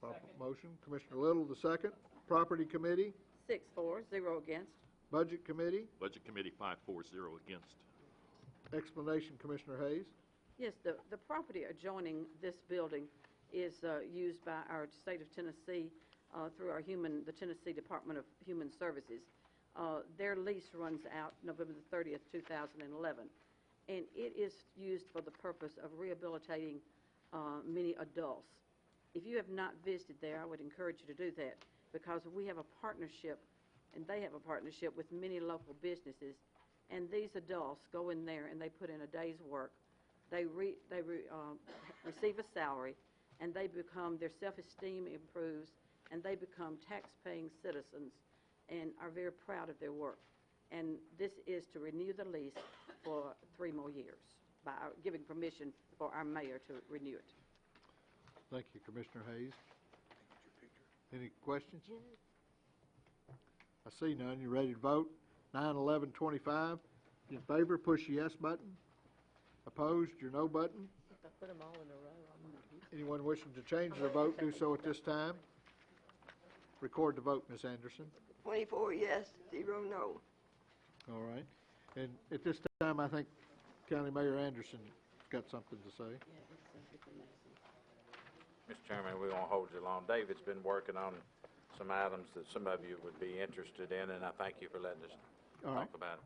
Proper motion. Commissioner Little, the second. Property Committee? 6-4, 0 against. Budget Committee? Budget Committee 5-4-0 against. Explanation, Commissioner Hayes. Yes, the property adjoining this building is used by our state of Tennessee through the Tennessee Department of Human Services. Their lease runs out November the 30th, 2011, and it is used for the purpose of rehabilitating many adults. If you have not visited there, I would encourage you to do that, because we have a partnership, and they have a partnership with many local businesses, and these adults go in there and they put in a day's work. They receive a salary, and their self-esteem improves, and they become tax-paying citizens and are very proud of their work. And this is to renew the lease for 3 more years by giving permission for our mayor to renew it. Thank you, Commissioner Hayes. Any questions? I see none. You ready to vote? 9/11/25. In favor, push the yes button. Opposed, your no button. If I put them all in a row, Anyone wishing to change their vote, do so at this time. Record the vote, Ms. Anderson. 24 yes, 0 no. All right. And at this time, I think County Mayor Anderson got something to say. Mr. Chairman, we won't hold you long. David's been working on some items that some of you would be interested in, and I thank you for letting us talk about it.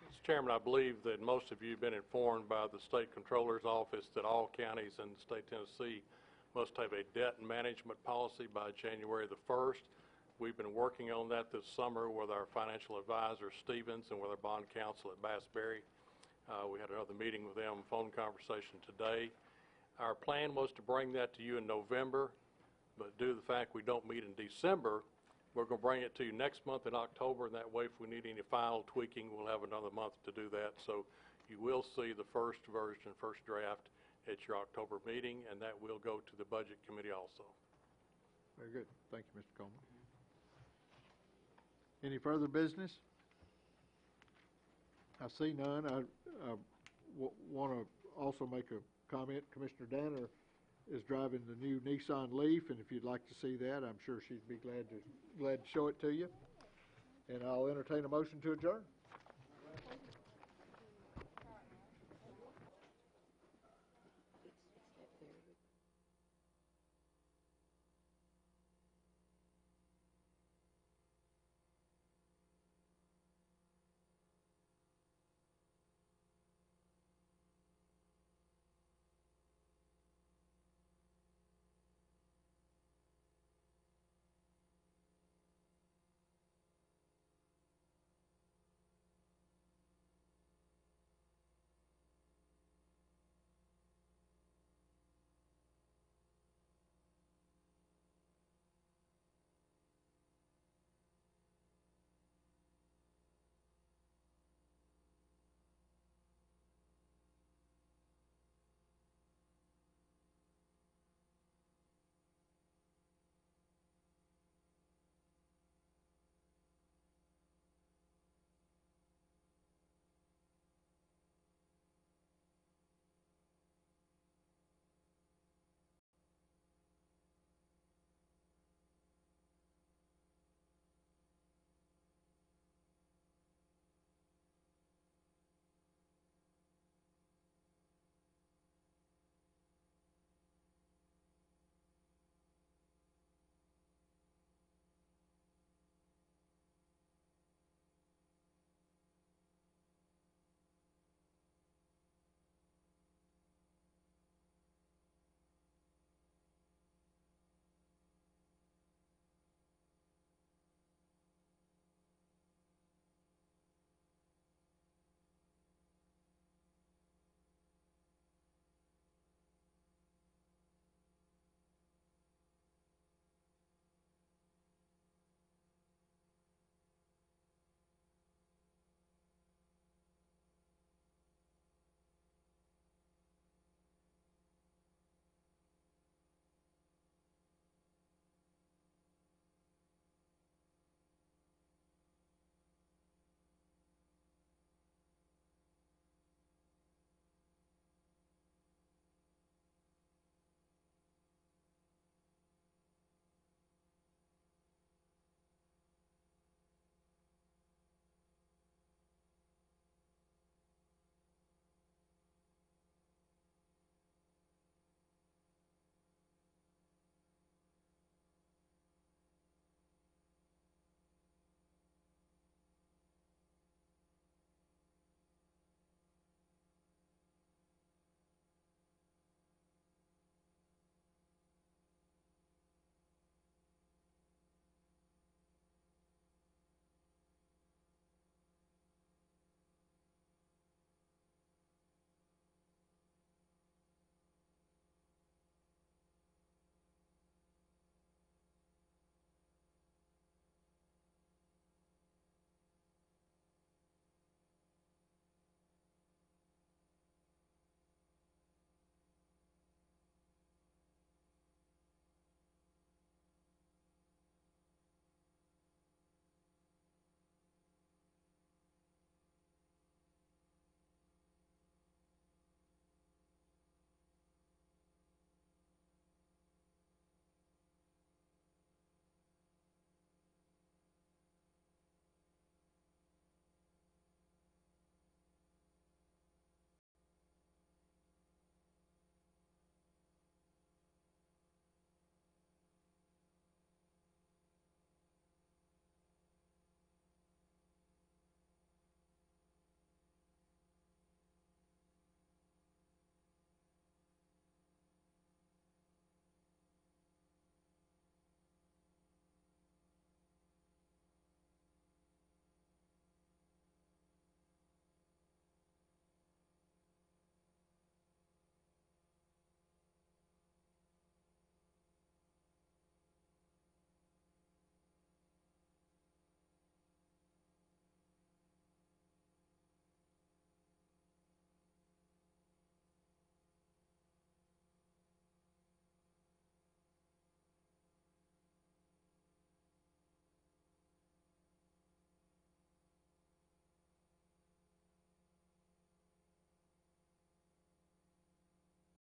Mr. Chairman, I believe that most of you have been informed by the State Controller's Office that all counties in the state of Tennessee must have a debt management policy by January the 1st. We've been working on that this summer with our financial advisor, Stevens, and with our bond counsel at Bass Berry. We had another meeting with them, phone conversation today. Our plan was to bring that to you in November, but due to the fact we don't meet in December, we're going to bring it to you next month in October, and that way if we need any file tweaking, we'll have another month to do that. So you will see the first version, first draft at your October meeting, and that will go to the Budget Committee also. Very good. Thank you, Mr. Coleman. Any further business? I see none. I want to also make a comment. Commissioner Danner is driving the new Nissan Leaf, and if you'd like to see that, I'm sure she'd be glad to show it to you. And I'll entertain a motion to adjourn.